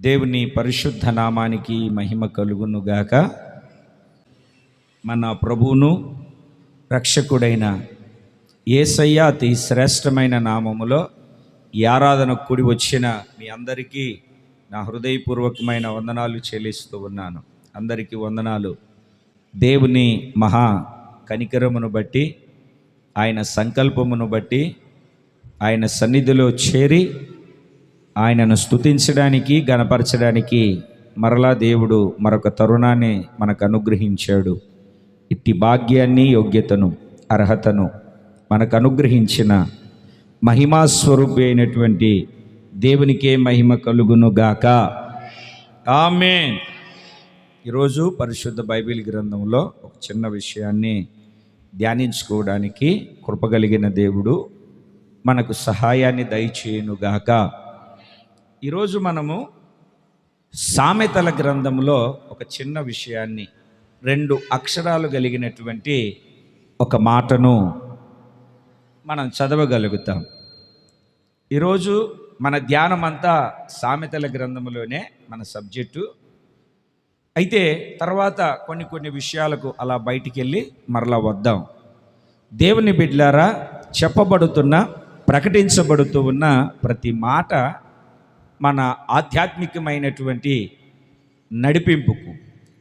దేవుని పరిశుద్ధ నామానికి మహిమ కలుగునుగాక. మన ప్రభువును రక్షకుడైన యేసయ్య అతి శ్రేష్టమైన నామములో ఈ ఆరాధన కూడి వచ్చిన మీ అందరికీ నా హృదయపూర్వకమైన వందనాలు చెల్లిస్తూ ఉన్నాను. అందరికీ వందనాలు. దేవుని మహా కనికరమును బట్టి, ఆయన సంకల్పమును బట్టి, ఆయన సన్నిధిలో చేరి ఆయనను స్తుతించడానికి, గణపరచడానికి మరలా దేవుడు మరొక తరుణాన్ని మనకు అనుగ్రహించాడు. ఇట్టి భాగ్యాన్ని, యోగ్యతను, అర్హతను మనకు అనుగ్రహించిన మహిమాస్వరూపి అయినటువంటి దేవునికే మహిమ కలుగును గాక. ఆమేన్. ఈరోజు పరిశుద్ధ బైబిల్ గ్రంథంలో ఒక చిన్న విషయాన్ని ధ్యానించుకోవడానికి కృపగలిగిన దేవుడు మనకు సహాయాన్ని దయచేయునుగాక. ఈరోజు మనము సామెతల గ్రంథంలో ఒక చిన్న విషయాన్ని, 2 అక్షరాలు కలిగినటువంటి ఒక మాటను మనం చదవగలుగుతాం. ఈరోజు మన ధ్యానం అంతా సామెతల గ్రంథంలోనే మన సబ్జెక్టు. అయితే తర్వాత కొన్ని విషయాలకు అలా బయటికి వెళ్ళి మరలా వద్దాం. దేవుని బిడ్డలారా, చెప్పబడుతున్న, ప్రకటించబడుతూ ఉన్న ప్రతి మాట మన ఆధ్యాత్మికమైనటువంటి నడిపింపుకు,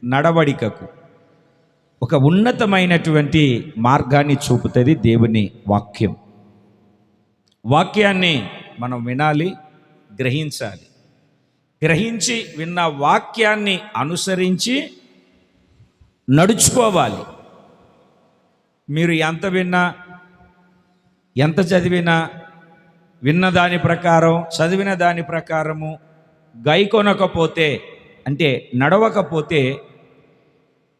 నడవడికకు ఒక ఉన్నతమైనటువంటి మార్గాన్ని చూపుతుంది దేవుని వాక్యం. వాక్యాన్ని మనం వినాలి, గ్రహించాలి. గ్రహించి విన్న వాక్యాన్ని అనుసరించి నడుచుకోవాలి. మీరు ఎంత విన్నా, ఎంత చదివినా, విన్న దాని ప్రకారం, చదివిన దాని ప్రకారము గైకొనకపోతే, అంటే నడవకపోతే,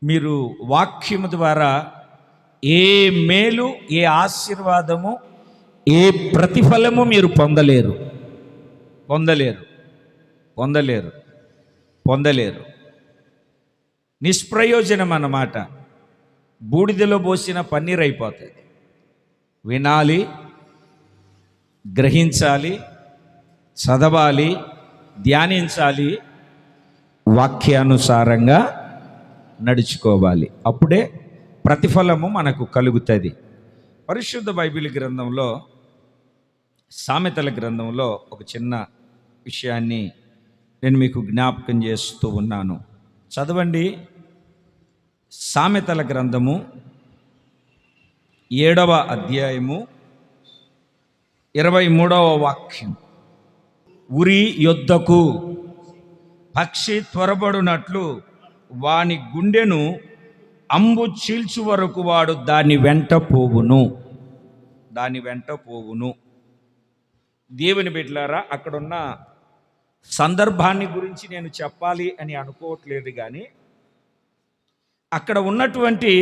మీరు వాక్యము ద్వారా ఏ మేలు, ఏ ఆశీర్వాదము, ఏ ప్రతిఫలము మీరు పొందలేరు. నిష్ప్రయోజనం అన్నమాట. బూడిదలో పోసిన పన్నీర్ అయిపోతుంది. వినాలి, గ్రహించాలి, చదవాలి, ధ్యానించాలి, వాక్యానుసారంగా నడుచుకోవాలి. అప్పుడే ప్రతిఫలము మనకు కలుగుతుంది. పరిశుద్ధ బైబిల్ గ్రంథంలో, సామెతల గ్రంథంలో ఒక చిన్న విషయాన్ని నేను మీకు జ్ఞాపకం చేస్తూ ఉన్నాను. చదవండి. సామెతల గ్రంథము 7వ అధ్యాయము 23వ వాక్యం. ఉరి యొద్దకు పక్షి త్వరపడునట్లు వాని గుండెను అంబు చీల్చు వరకు వాడు దాని వెంట పోవును. దేవుని బిడ్డలారా, అక్కడున్న సందర్భాన్ని గురించి నేను చెప్పాలి అని అనుకోవట్లేదు, కానీ అక్కడ ఉన్నటువంటి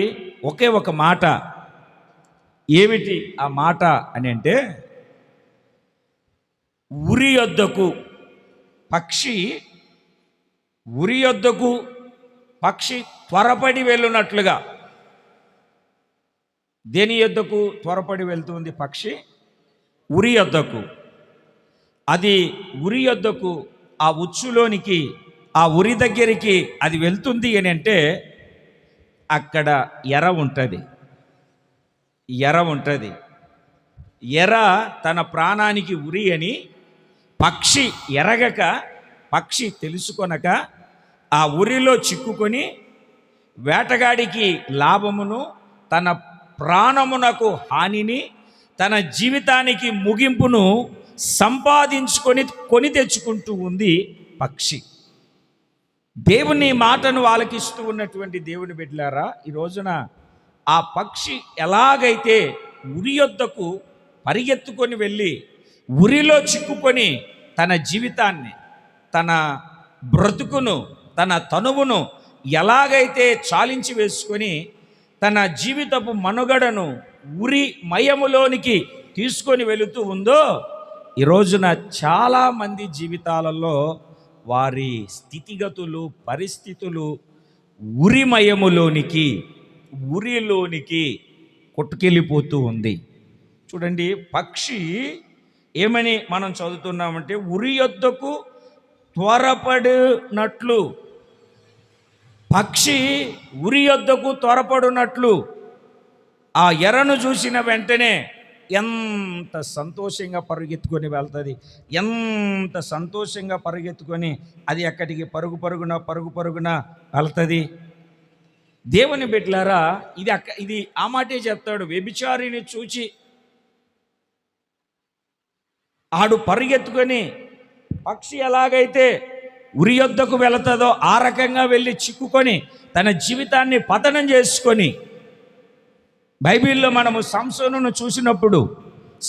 ఒకే ఒక మాట. ఏమిటి ఆ మాట అని అంటే, ఉరి యొద్దకు పక్షి త్వరపడి వెళ్ళునట్లుగా. దేని యొద్దకు త్వరపడి వెళ్తుంది పక్షి? ఉరి యొద్దకు. అది ఉరి యొద్దకు, ఆ ఉచ్చులోనికి, ఆ ఉరి దగ్గరికి అది వెళ్తుంది అని అంటే అక్కడ ఎర ఉంటుంది. ఎర తన ప్రాణానికి ఉరి అని పక్షి ఎరగక, పక్షి తెలుసుకొనక ఆ ఉరిలో చిక్కుకొని వేటగాడికి లాభమును, తన ప్రాణమునకు హానిని, తన జీవితానికి ముగింపును కొని తెచ్చుకుంటూ ఉంది పక్షి. దేవుని మాటను ఆలకిస్తూ ఉన్నటువంటి దేవుని బిడ్డలారా, ఈ రోజున ఆ పక్షి ఎలాగైతే ఉరి యొద్దకు పరిగెత్తుకొని వెళ్ళి ఉరిలో చిక్కుకొని తన జీవితాన్ని, తన బ్రతుకును, తన తనువును ఎలాగైతే చాలించి వేసుకొని తన జీవితపు మనుగడను ఉరి మయములోనికి తీసుకొని వెళుతూ ఉందో, ఈ రోజున చాలామంది జీవితాలలో వారి స్థితిగతులు, పరిస్థితులు ఉరిలోనికి కొట్టుకెళ్ళిపోతూ ఉంది. చూడండి, పక్షి ఏమని మనం చదువుతున్నామంటే, ఉరి యొద్దకు త్వరపడినట్లు, పక్షి ఉరి యొద్దకు త్వరపడినట్లు ఆ ఎరను చూసిన వెంటనే ఎంత సంతోషంగా పరుగెత్తుకొని వెళ్తుంది, ఎంత సంతోషంగా పరుగెత్తుకొని అది ఎక్కడికి పరుగు పరుగున వెళ్తుంది. దేవుని బిడ్డలారా, ఇది ఆ మాటే చెప్తాడు. వ్యభిచారిని చూచి ఆడు పరుగెత్తుకొని పక్షి ఎలాగైతే ఉరి యొద్దకు వెళుతుందో ఆ రకంగా వెళ్ళి చిక్కుకొని తన జీవితాన్ని పతనం చేసుకొని, బైబిల్లో మనము సంసోనును చూసినప్పుడు,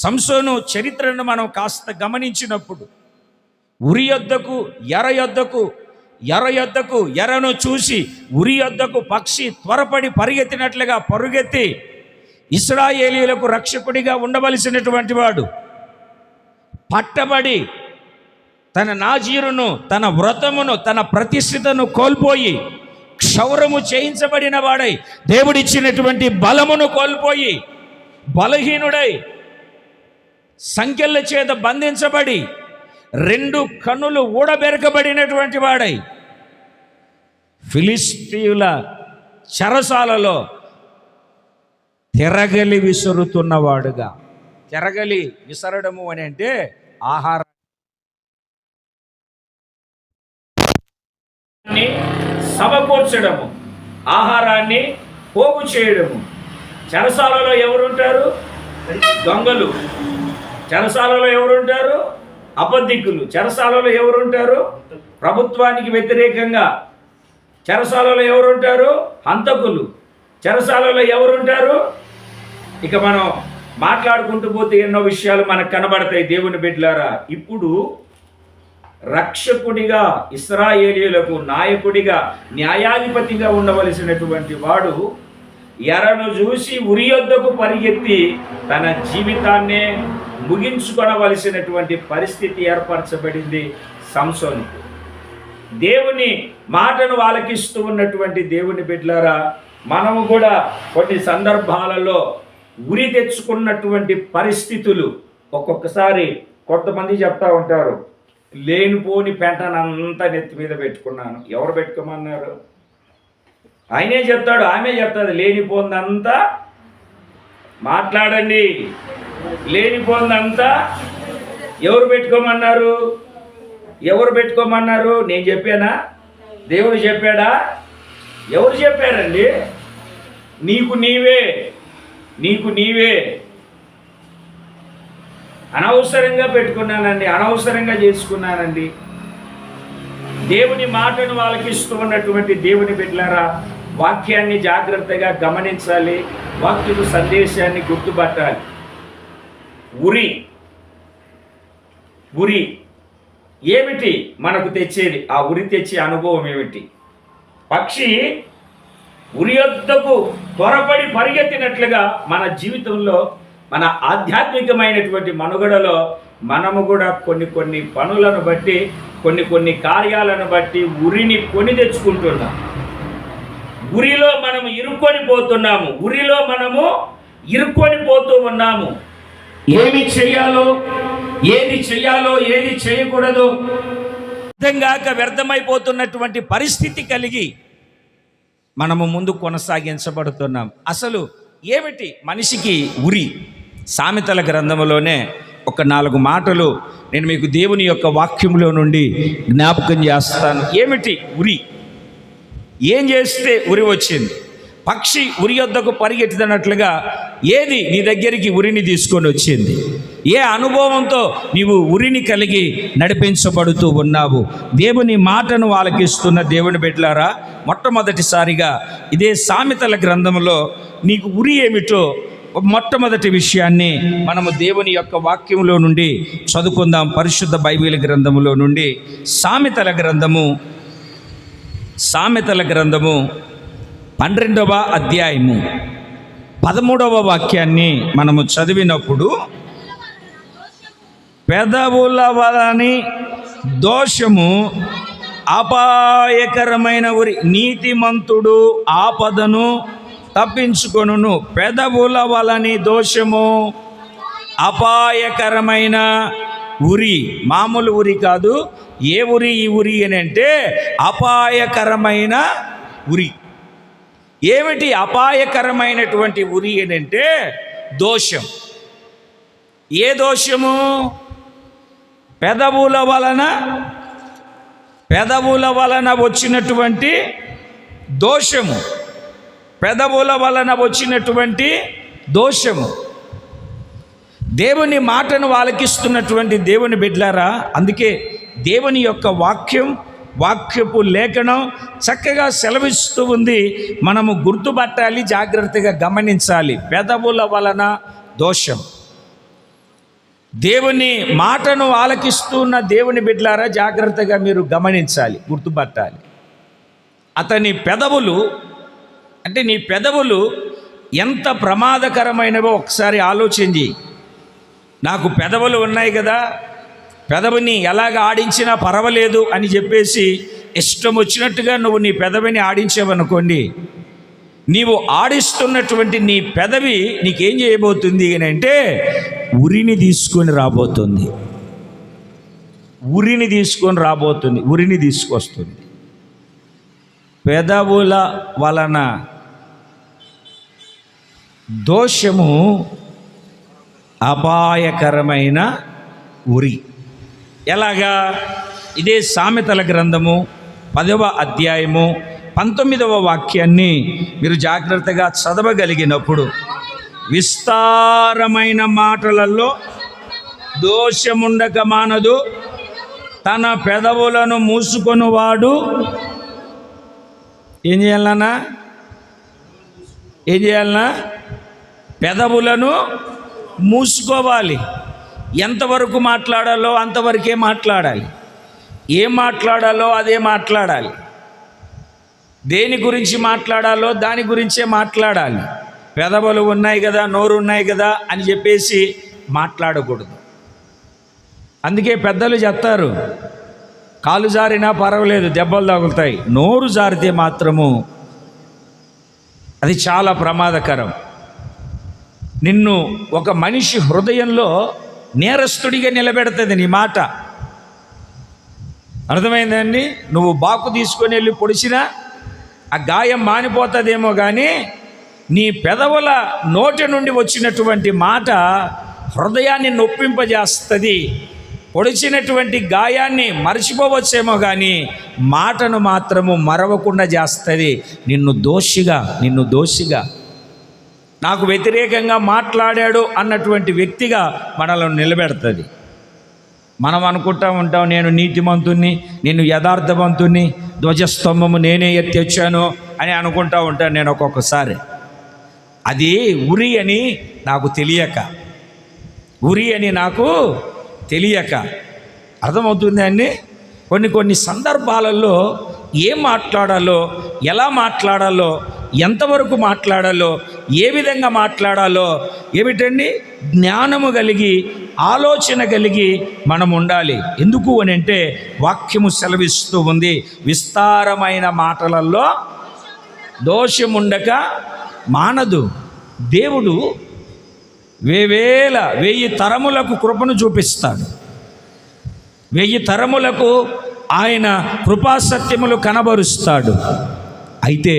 సంసోను చరిత్రను మనం కాస్త గమనించినప్పుడు, ఉరి యొద్దకు ఎరను చూసి ఉరి యొద్దకు పక్షి త్వరపడి పరిగెత్తినట్లుగా పరుగెత్తి ఇశ్రాయేలీయులకు రక్షకుడిగా ఉండవలసినటువంటి వాడు పట్టబడి తన నాజీరును, తన వ్రతమును, తన ప్రతిష్ఠితను కోల్పోయి క్షౌరము చేయించబడిన వాడై, దేవుడిచ్చినటువంటి బలమును కోల్పోయి బలహీనుడై సంకెళ్ళ చేత బంధించబడి 2 కన్నులు ఊడబెరకబడినటువంటి వాడై ఫిలిష్తీయుల చెరసాలలో తిరగలి విసురుతున్నవాడుగా. తిరగలి విసరడము అని అంటే ఆహారాన్ని సమకూర్చడము, ఆహారాన్ని పోగు చేయడము. చెరసాలలో ఎవరుంటారు? దొంగలు. చెరసాలలో ఎవరుంటారు? అబద్ధికులు. చెరసాలలో ఎవరుంటారు? ప్రభుత్వానికి వ్యతిరేకంగా. చెరసాలలో ఎవరుంటారు? హంతకులు. చెరసాలలో ఎవరుంటారు? ఇక మనం మాట్లాడుకుంటూ పోతే ఎన్నో విషయాలు మనకు కనబడతాయి. దేవుని బిడ్డలారా, ఇప్పుడు రక్షకుడిగా, ఇశ్రాయేలీయులకు నాయకుడిగా, న్యాయాధిపతిగా ఉండవలసినటువంటి వాడు ఎరను చూసి ఉరి యొద్దకు పరిగెత్తి తన జీవితాన్నే ముగించుకొనవలసినటువంటి పరిస్థితి ఏర్పరచబడింది సంసోనుకు. దేవుని మాటను ఆలకిస్తూ ఉన్నటువంటి దేవుని బిడ్డలారా, మనము కూడా కొన్ని సందర్భాలలో ఉరి తెచ్చుకున్నటువంటి పరిస్థితులు ఒక్కొక్కసారి కొంతమంది చెప్తా ఉంటారు, లేనిపోని పెంటనంతా నెత్తి మీద పెట్టుకున్నాను. ఎవరు పెట్టుకోమన్నారు? ఆయనే చెప్తాడు, ఆమె చెప్తాడు. లేనిపోందంతా మాట్లాడండి, లేనిపోందంతా ఎవరు పెట్టుకోమన్నారు? ఎవరు పెట్టుకోమన్నారు? నేను చెప్పానా? దేవుడు చెప్పాడా? ఎవరు చెప్పారండి? నీకు నీవే అనవసరంగా పెట్టుకున్నానండి, అనవసరంగా చేసుకున్నానండి. దేవుని మాటను ఆలకిస్తూ ఉన్నటువంటి దేవుని బిడ్డలారా, వాక్యాన్ని జాగ్రత్తగా గమనించాలి, వాక్యపు సందేశాన్ని గుర్తుపట్టాలి. ఉరి ఏమిటి మనకు తెచ్చేది? ఆ ఉరి తెచ్చే అనుభవం ఏమిటి? పక్షి ఉరి యొద్దకు త్వరపడి పరిగెత్తినట్లుగా మన జీవితంలో, మన ఆధ్యాత్మికమైనటువంటి మనుగడలో మనము కూడా కొన్ని పనులను బట్టి, కొన్ని కార్యాలను బట్టి ఉరిని కొని తెచ్చుకుంటున్నాం. ఉరిలో మనము ఇరుక్కొని పోతూ ఉన్నాము. ఏది చేయాలో ఏది చేయకూడదు అర్థంగాక వ్యర్థమైపోతున్నటువంటి పరిస్థితి కలిగి మనము ముందు కొనసాగించబడుతున్నాం. అసలు ఏమిటి మనిషికి ఉరి? సామెతల గ్రంథంలోనే ఒక 4 మాటలు నేను మీకు దేవుని యొక్క వాక్యంలో నుండి జ్ఞాపకం చేస్తాను. ఏమిటి ఉరి? ఏం చేస్తే ఉరి వచ్చింది? పక్షి ఉరి యొద్దకు పరిగెత్తినట్లుగా ఏది నీ దగ్గరికి ఉరిని తీసుకొని వచ్చింది? ఏ అనుభవంతో నీవు ఉరిని కలిగి నడిపించబడుతూ ఉన్నావు? దేవుని మాటను ఆలకిస్తున్న దేవుని బిడ్డలారా, మొట్టమొదటిసారిగా ఇదే సామెతల గ్రంథంలో నీకు ఉరి ఏమిటో మొట్టమొదటి విషయాన్ని మనము దేవుని యొక్క వాక్యంలో నుండి చదువుకుందాం. పరిశుద్ధ బైబిల్ గ్రంథములో నుండి సామెతల గ్రంథము 12వ అధ్యాయము 13వ వాక్యాన్ని మనము చదివినప్పుడు, పెదవుల వలని దోషము అపాయకరమైన ఉరి, నీతిమంతుడు ఆపదను తప్పించుకొనును. పెదవుల వలని దోషము అపాయకరమైన ఉరి, మామూలు ఉరి కాదు, ఏ ఉరి ఈ ఉరి అని అంటే అపాయకరమైన ఉరి. ఏమిటి అపాయకరమైనటువంటి ఉరి అని అంటే దోషం. ఏ దోషము? పెదవుల వలన వచ్చినటువంటి దోషము. పెదవుల వలన వచ్చినటువంటి దోషము. దేవుని మాటను ఆలకిస్తున్నటువంటి దేవుని బిడ్డలారా, అందుకే దేవుని యొక్క వాక్యపు లేఖనం చక్కగా సెలవిస్తూ ఉంది. మనము గుర్తుపట్టాలి, జాగ్రత్తగా గమనించాలి. పెదవుల వలన దోషం. దేవుని మాటను ఆలకిస్తున్న దేవుని బిడ్డలారా, జాగ్రత్తగా మీరు గమనించాలి, గుర్తుపట్టాలి. అతని పెదవులు అంటే నీ పెదవులు ఎంత ప్రమాదకరమైనవో ఒకసారి ఆలోచించి. నాకు పెదవులు ఉన్నాయి కదా, పెదవిని ఎలాగ ఆడించినా పర్వాలేదు అని చెప్పేసి ఇష్టం వచ్చినట్టుగా నువ్వు నీ పెదవిని ఆడించావనుకోండి, నీవు ఆడిస్తున్నటువంటి నీ పెదవి నీకేం చేయబోతుంది అని అంటే ఉరిని తీసుకొని రాబోతుంది. ఉరిని తీసుకొస్తుంది. పెదవుల వలన దోషము అపాయకరమైన ఉరి. ఎలాగా? ఇదే సామెతల గ్రంథము 10వ అధ్యాయము 19వ వాక్యాన్ని మీరు జాగ్రత్తగా చదవగలిగినప్పుడు, విస్తారమైన మాటలలో దోషముండక మానదు, తన పెదవులను మూసుకొనువాడు ఏం చేయాలన్నా? పెదవులను మూసుకోవాలి. ఎంతవరకు మాట్లాడాలో అంతవరకే మాట్లాడాలి. ఏం మాట్లాడాలో అదే మాట్లాడాలి. దేని గురించి మాట్లాడాలో దాని గురించే మాట్లాడాలి. పెదవులు ఉన్నాయి కదా, నోరు ఉన్నాయి కదా అని చెప్పేసి మాట్లాడకూడదు. అందుకే పెద్దలు చెప్తారు, కాలు జారినా పర్వాలేదు, దెబ్బలు తగులుతాయి. నోరు జారితే మాత్రము అది చాలా ప్రమాదకరం. నిన్ను ఒక మనిషి హృదయంలో నేరస్తుడిగా నిలబెడుతుంది నీ మాట. అర్థమైందండి? నువ్వు బాకు తీసుకొని వెళ్ళి పొడిచినా ఆ గాయం మానిపోతుందేమో కానీ నీ పెదవుల నోటి నుండి వచ్చినటువంటి మాట హృదయాన్ని నొప్పింపజేస్తుంది. పొడిచినటువంటి గాయాన్ని మర్చిపోవచ్చేమో కానీ మాటను మాత్రము మరవకుండా చేస్తుంది. నిన్ను దోషిగా నాకు వ్యతిరేకంగా మాట్లాడాడు అన్నటువంటి వ్యక్తిగా మనల్ని నిలబెడుతుంది. మనం అనుకుంటూ ఉంటాం, నేను నీతిమంతుణ్ణి, నేను యథార్థవంతుణ్ణి, ధ్వజస్తంభము నేనే ఎత్తి వచ్చాను అని అనుకుంటూ ఉంటాను నేను ఒక్కొక్కసారి. అది ఉరి అని నాకు తెలియక అర్థమవుతుంది అండి. కొన్ని సందర్భాలలో ఏం మాట్లాడాలో, ఎలా మాట్లాడాలో, ఎంతవరకు మాట్లాడాలో, ఏ విధంగా మాట్లాడాలో ఏమిటండి జ్ఞానము కలిగి, ఆలోచన కలిగి మనం ఉండాలి. ఎందుకు అని అంటే వాక్యము సెలవిస్తూ ఉంది, విస్తారమైన మాటలలో దోషముండక మానదు. దేవుడు 1000 తరములకు కృపను చూపిస్తాడు. 1000 తరములకు ఆయన కృపాసత్యములు కనబరుస్తాడు. అయితే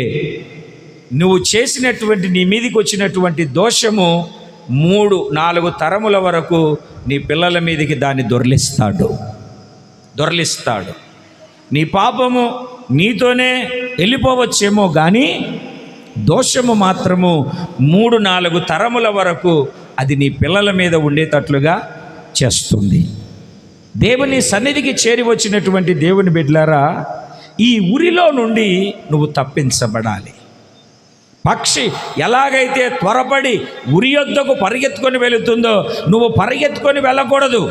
నువ్వు చేసినటువంటి, నీ మీదికి వచ్చినటువంటి దోషము 3-4 తరముల వరకు నీ పిల్లల మీదకి దాన్ని దొర్లిస్తాడు. నీ పాపము నీతోనే వెళ్ళిపోవచ్చేమో కానీ దోషము మాత్రము 3-4 తరముల వరకు అది నీ పిల్లల మీద ఉండేటట్లుగా చేస్తుంది. దేవుని సన్నిధికి చేరి వచ్చినటువంటి దేవుని బిడ్డలారా, ఈ ఉరిలో నుండి నువ్వు తప్పించబడాలి. పక్షి ఎలాగైతే త్వరపడి ఉరి యొద్దకు పరిగెత్తుకొని వెళుతుందో నువ్వు పరిగెత్తుకొని వెళ్ళకూడదు.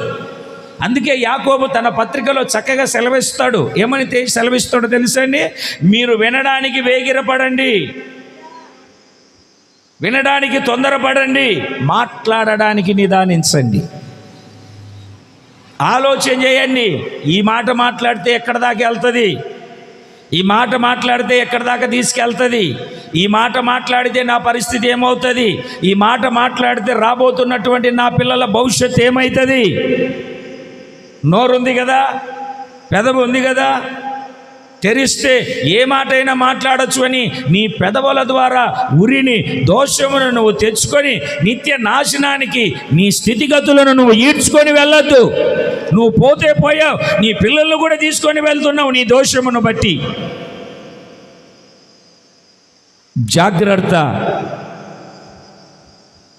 అందుకే యాకోబు తన పత్రికలో చక్కగా సెలవిస్తాడు. ఏమని సెలవిస్తాడో తెలుసండి? మీరు వినడానికి వేగిరపడండి, వినడానికి తొందరపడండి, మాట్లాడడానికి నిదానించండి. ఆలోచన చేయండి. ఈ మాట మాట్లాడితే ఎక్కడి దాకా వెళ్తుంది? ఈ మాట మాట్లాడితే ఎక్కడి దాకా తీసుకెళ్తుంది? ఈ మాట మాట్లాడితే నా పరిస్థితి ఏమవుతుంది? ఈ మాట మాట్లాడితే రాబోతున్నటువంటి నా పిల్లల భవిష్యత్తు ఏమవుతుంది? నోరుంది కదా, పెదవి ఉంది కదా, తెరిస్తే ఏ మాటైనా మాట్లాడచ్చు అని నీ పెదవుల ద్వారా ఉరిని, దోషమును నువ్వు తెచ్చుకొని నిత్య నాశనానికి నీ స్థితిగతులను నువ్వు ఈడ్చుకొని వెళ్ళొద్దు. నువ్వు పోతే పోయావు, నీ పిల్లలను కూడా తీసుకొని వెళ్తున్నావు నీ దోషమును బట్టి. జాగ్రత్త.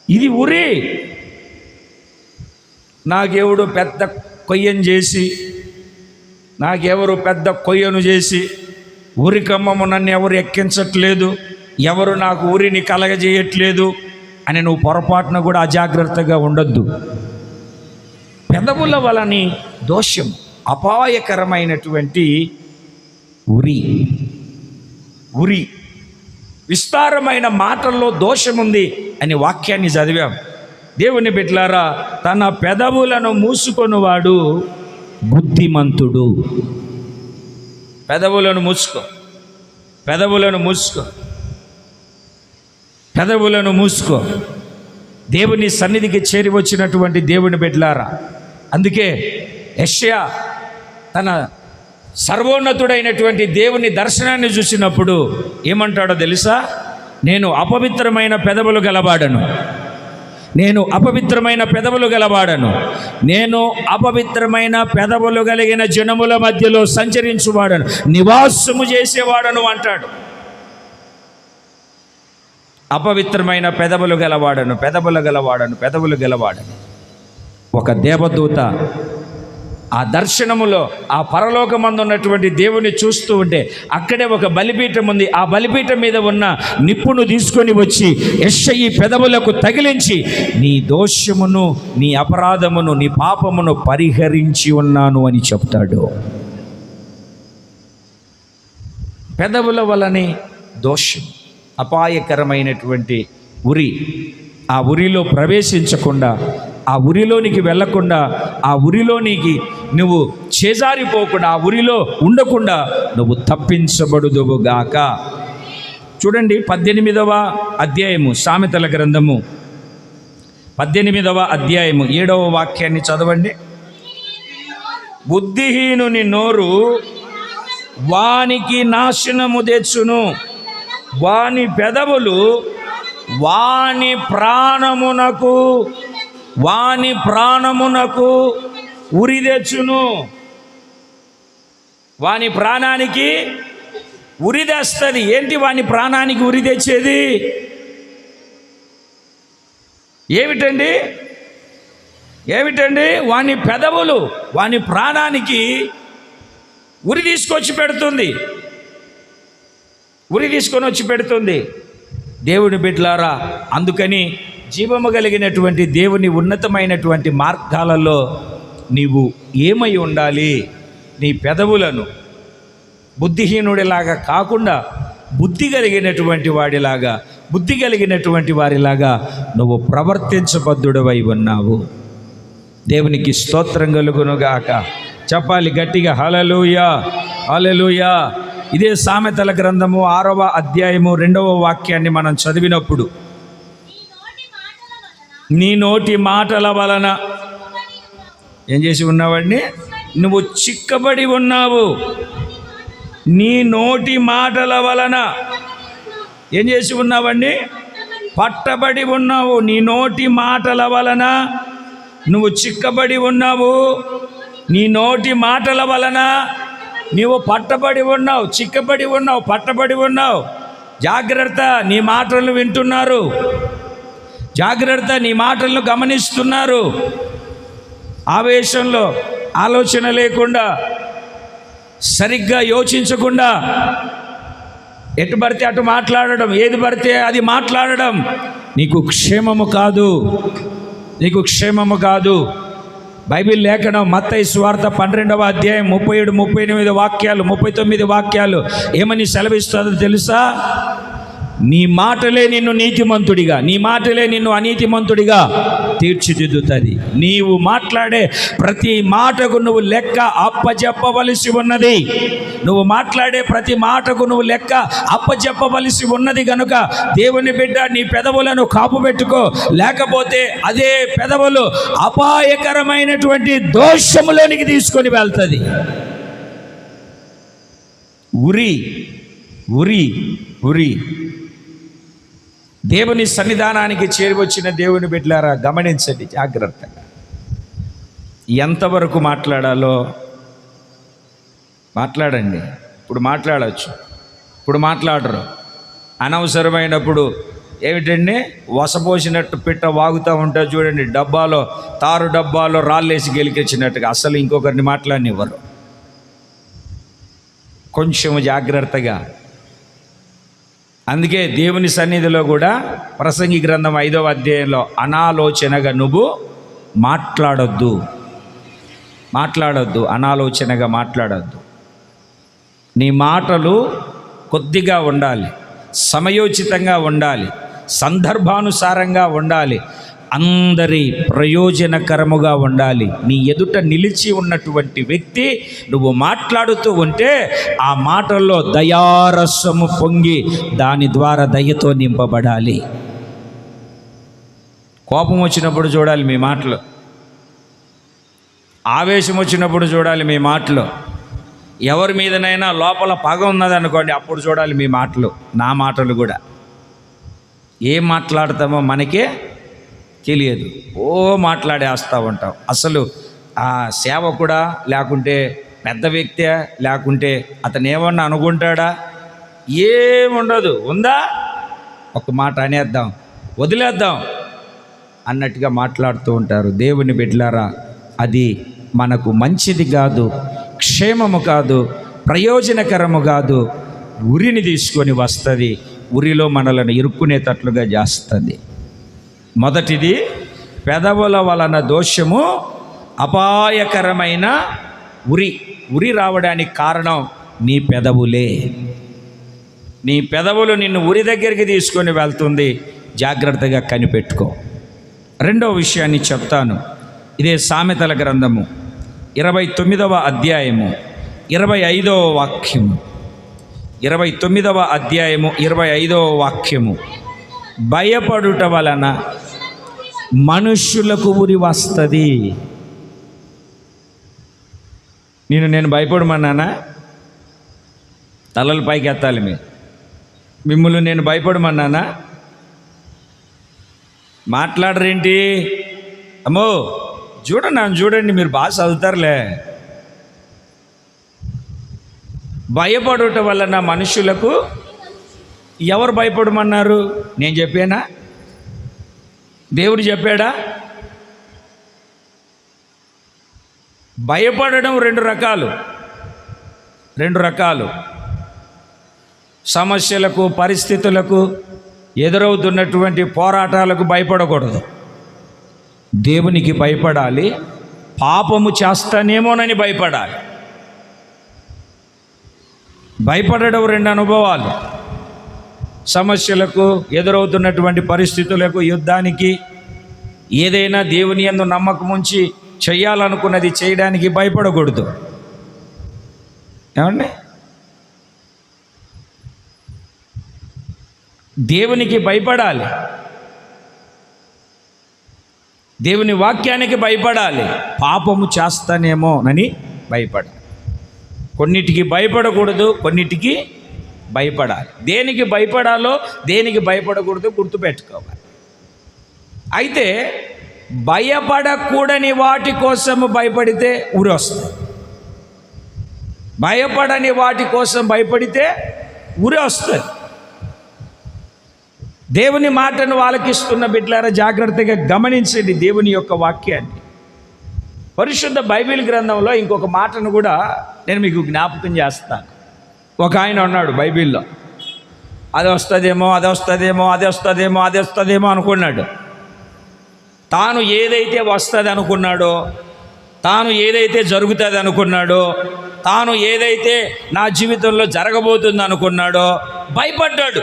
ఇది ఉరి. నాకెవడు పెద్ద కొయ్యను చేసి, నాకెవరు పెద్ద కొయ్యను చేసి ఉరికమ్మము నన్ను ఎవరు ఎక్కించట్లేదు, ఎవరు నాకు ఉరిని కలగజేయట్లేదు అని నువ్వు పొరపాటున కూడా అజాగ్రత్తగా ఉండొద్దు. పెదవుల వలని దోషం, అపాయకరమైనటువంటి ఉరి. ఉరి విస్తారమైన మాటల్లో దోషముంది అని వాక్యాన్ని చదివాం. దేవుని బిడ్డలారా, తన పెదవులను మూసుకొనివాడు బుద్ధిమంతుడు. పెదవులను మూసుకో, పెదవులను మూసుకో, పెదవులను మూసుకో. దేవుని సన్నిధికి చేరి వచ్చినటువంటి దేవుని బిడ్డలారా, అందుకే యెషయా తన సర్వోన్నతుడైనటువంటి దేవుని దర్శనాన్ని చూసినప్పుడు ఏమంటాడో తెలుసా? నేను అపవిత్రమైన పెదవులు గలవాడను, నేను అపవిత్రమైన పెదవులు గలవాడను, నేను అపవిత్రమైన పెదవులు కలిగిన జనముల మధ్యలో సంచరించువాడను, నివాసము చేసేవాడను అంటాడు. అపవిత్రమైన పెదవులు గలవాడను, పెదవులు గలవాడను, పెదవులు గలవాడను. ఒక దేవదూత ఆ దర్శనములో ఆ పరలోకమందు ఉన్నటువంటి దేవుని చూస్తూ ఉంటే అక్కడే ఒక బలిపీఠం ఉంది. ఆ బలిపీఠం మీద ఉన్న నిప్పును తీసుకొని వచ్చి యెషయి పెదవులకు తగిలించి, నీ దోషమును, నీ అపరాధమును, నీ పాపమును పరిహరించి ఉన్నాను అని చెప్తాడు. పెదవుల వలనే దోషం, అపాయకరమైనటువంటి ఉరి. ఆ ఉరిలో ప్రవేశించకుండా, ఆ ఉరిలోనికి వెళ్ళకుండా, ఆ ఉరిలోనికి నువ్వు చేజారిపోకుండా, ఆ ఉరిలో ఉండకుండా నువ్వు తప్పించబడుదువుగాక. చూడండి 18వ అధ్యాయము, సామెతల గ్రంథము 18వ అధ్యాయము 7వ వాక్యాన్ని చదవండి. బుద్ధిహీనుని నోరు వానికి నాశనము తెచ్చును, వాని పెదవులు వాని ప్రాణమునకు ఉరి తెచ్చును. వాని ప్రాణానికి ఉరి తెస్తుంది. ఏంటి వాని ప్రాణానికి ఉరి తెచ్చేది? ఏమిటండి? వాని పెదవులు వాని ప్రాణానికి ఉరి తీసుకొచ్చి పెడుతుంది, ఉరి తీసుకొని వచ్చి పెడుతుంది. దేవుని బిడ్డలారా, అందుకని జీవము కలిగినటువంటి దేవుని ఉన్నతమైనటువంటి మార్గాలలో నీవు ఏమై ఉండాలి? నీ పెదవులను బుద్ధిహీనుడిలాగా కాకుండా బుద్ధి కలిగినటువంటి వాడిలాగా, బుద్ధి కలిగినటువంటి వారిలాగా నువ్వు ప్రవర్తించబద్ధుడవై ఉన్నావు. దేవునికి స్తోత్రం కలుగునుగాక. చెప్పాలి గట్టిగా, హల్లెలూయా, హల్లెలూయా. ఇదే సామెతల గ్రంథము 6వ అధ్యాయము 2వ వాక్యాన్ని మనం చదివినప్పుడు, నీ నోటి మాటల వలన ఏం చేసి ఉన్నావండి? నువ్వు చిక్కబడి ఉన్నావు. నీ నోటి మాటల వలన ఏం చేసి ఉన్నావండి? పట్టబడి ఉన్నావు. నీ నోటి మాటల వలన నువ్వు చిక్కబడి ఉన్నావు. నీ నోటి మాటల వలన నీవు పట్టబడి ఉన్నావు, చిక్కబడి ఉన్నావు, పట్టబడి ఉన్నావు. జాగ్రత్త, నీ మాటలను వింటున్నారు. జాగ్రత్త, నీ మాటలను గమనిస్తున్నారు. ఆవేశంలో, ఆలోచన లేకుండా, సరిగ్గా యోచించకుండా ఎటు పడితే అటు మాట్లాడడం, ఏది పడితే అది మాట్లాడడం నీకు క్షేమము కాదు, నీకు క్షేమము కాదు. బైబిల్ లేఖనం మత్తయి సువార్త 12వ అధ్యాయం 37, 38 వాక్యాలు, 39 వాక్యాలు ఏమని సెలవిస్తుందో తెలుసా? నీ మాటలే నిన్ను నీతిమంతుడిగా, నీ మాటలే నిన్ను అనీతిమంతుడిగా తీర్చిదిద్దుతుంది. నీవు మాట్లాడే ప్రతి మాటకు నువ్వు లెక్క అప్పజెప్పవలసి ఉన్నది. నువ్వు మాట్లాడే ప్రతి మాటకు నువ్వు లెక్క అప్పజెప్పవలసి ఉన్నది. కనుక దేవుని బిడ్డ, నీ పెదవులను కాపు పెట్టుకో, లేకపోతే అదే పెదవులు అపాయకరమైనటువంటి దోషములోనికి తీసుకొని వెళ్తుంది. ఉరి ఉరి ఉరి. దేవుని సన్నిధానానికి చేరువచ్చిన దేవుని బిడ్డలారా, గమనించండి జాగ్రత్తగా. ఎంతవరకు మాట్లాడాలో మాట్లాడండి. ఇప్పుడు మాట్లాడవచ్చు, ఇప్పుడు మాట్లాడరు. అనవసరమైనప్పుడు ఏమిటండి, వసపోసినట్టు పిట్ట వాగుతూ ఉంటారు చూడండి, డబ్బాలో తారు డబ్బాలో రాళ్ళేసి గెలికొచ్చినట్టుగా. అసలు ఇంకొకరిని మాట్లాడనివ్వరు. కొంచెం జాగ్రత్తగా. అందుకే దేవుని సన్నిధిలో కూడా ప్రసంగి గ్రంథం 5వ అధ్యాయంలో అనాలోచనగా నువ్వు మాట్లాడొద్దు, అనాలోచనగా మాట్లాడొద్దు. నీ మాటలు కొద్దిగా ఉండాలి, సమయోచితంగా ఉండాలి, సందర్భానుసారంగా ఉండాలి, అందరి ప్రయోజనకరముగా ఉండాలి. నీ ఎదుట నిలిచి ఉన్నటువంటి వ్యక్తి నువ్వు మాట్లాడుతూ ఉంటే ఆ మాటల్లో దయారసము పొంగి దాని ద్వారా దయతో నింపబడాలి. కోపం వచ్చినప్పుడు చూడాలి మీ మాటలు, ఆవేశం వచ్చినప్పుడు చూడాలి మీ మాటలు, ఎవరి మీదనైనా లోపల పగ ఉన్నదనుకోండి అప్పుడు చూడాలి మీ మాటలు. నా మాటలు కూడా ఏం మాట్లాడతామో మనకే తెలియదు, మాట్లాడేస్తూ ఉంటాం. అసలు ఆ సేవకుడా, లేకుంటే పెద్ద వ్యక్తి, లేకుంటే అతను ఏమన్నా అనుకుంటాడా, ఏముండదు. ఉందా, ఒక మాట అనేద్దాం, వదిలేద్దాం అన్నట్టుగా మాట్లాడుతూ ఉంటారు. దేవుని బిడ్డలారా, అది మనకు మంచిది కాదు, క్షేమము కాదు, ప్రయోజనకరము కాదు. ఉరిని తీసుకొని వస్తుంది, ఉరిలో మనలను ఇరుక్కునేటట్లుగా చేస్తుంది. మొదటిది, పెదవుల వలన దోషము అపాయకరమైన ఉరి రావడానికి కారణం నీ పెదవులే. నీ పెదవులు నిన్ను ఉరి దగ్గరికి తీసుకొని వెళ్తుంది, జాగ్రత్తగా కనిపెట్టుకో. రెండవ విషయాన్ని చెప్తాను. ఇదే సామెతల గ్రంథము 29వ అధ్యాయము 25వ వాక్యము. 29వ అధ్యాయము 25వ వాక్యము. భయపడుట వలన మనుష్యులకు ఉరి వస్తుంది. నేను భయపడమన్నానా? తలలు పైకి ఎత్తాలి మిమ్మల్ని నేను భయపడమన్నానా? మాట్లాడరేంటి? అమ్మో చూడండి, మీరు బాగా చదువుతారులే. భయపడుట వలన మనుషులకు ఎవరు భయపడమన్నారు? నేను చెప్పానా? దేవుడు చెప్పాడా? భయపడడం రెండు రకాలు. సమస్యలకు, పరిస్థితులకు, ఎదురవుతున్నటువంటి పోరాటాలకు భయపడకూడదు. దేవునికి భయపడాలి. పాపము చేస్తానేమోనని భయపడాలి. భయపడడం రెండు అనుభవాలు. సమస్యలకు, ఎదురవుతున్నటువంటి పరిస్థితులకు, యుద్ధానికి, ఏదైనా దేవుని యందు నమ్మకం ఉంచి చేయాలనుకున్నది చేయడానికి భయపడకూడదు. ఏమండి? దేవునికి భయపడాలి, దేవుని వాక్యానికి భయపడాలి. పాపము చేస్తానేమోనని భయపడాలి. కొన్నిటికి భయపడకూడదు, కొన్నిటికి భయపడాలి. దేనికి భయపడాలో, దేనికి భయపడకూడదు గుర్తుపెట్టుకోవాలి. అయితే భయపడకూడని వాటి కోసము భయపడితే ఉరి వస్తుంది. భయపడని వాటి కోసం భయపడితే ఉరి వస్తుంది. దేవుని మాటను ఆలకిస్తున్న బిడ్డలారా, జాగ్రత్తగా గమనించండి దేవుని యొక్క వాక్యాన్ని. పరిశుద్ధ బైబిల్ గ్రంథంలో ఇంకొక మాటను కూడా నేను మీకు జ్ఞాపకం చేస్తాను. ఒక ఆయన ఉన్నాడు బైబిల్లో, అది వస్తుందేమో అనుకున్నాడు. తాను ఏదైతే వస్తుంది అనుకున్నాడో, తాను ఏదైతే జరుగుతుంది అనుకున్నాడో, తాను ఏదైతే నా జీవితంలో జరగబోతుంది అనుకున్నాడో భయపడ్డాడు.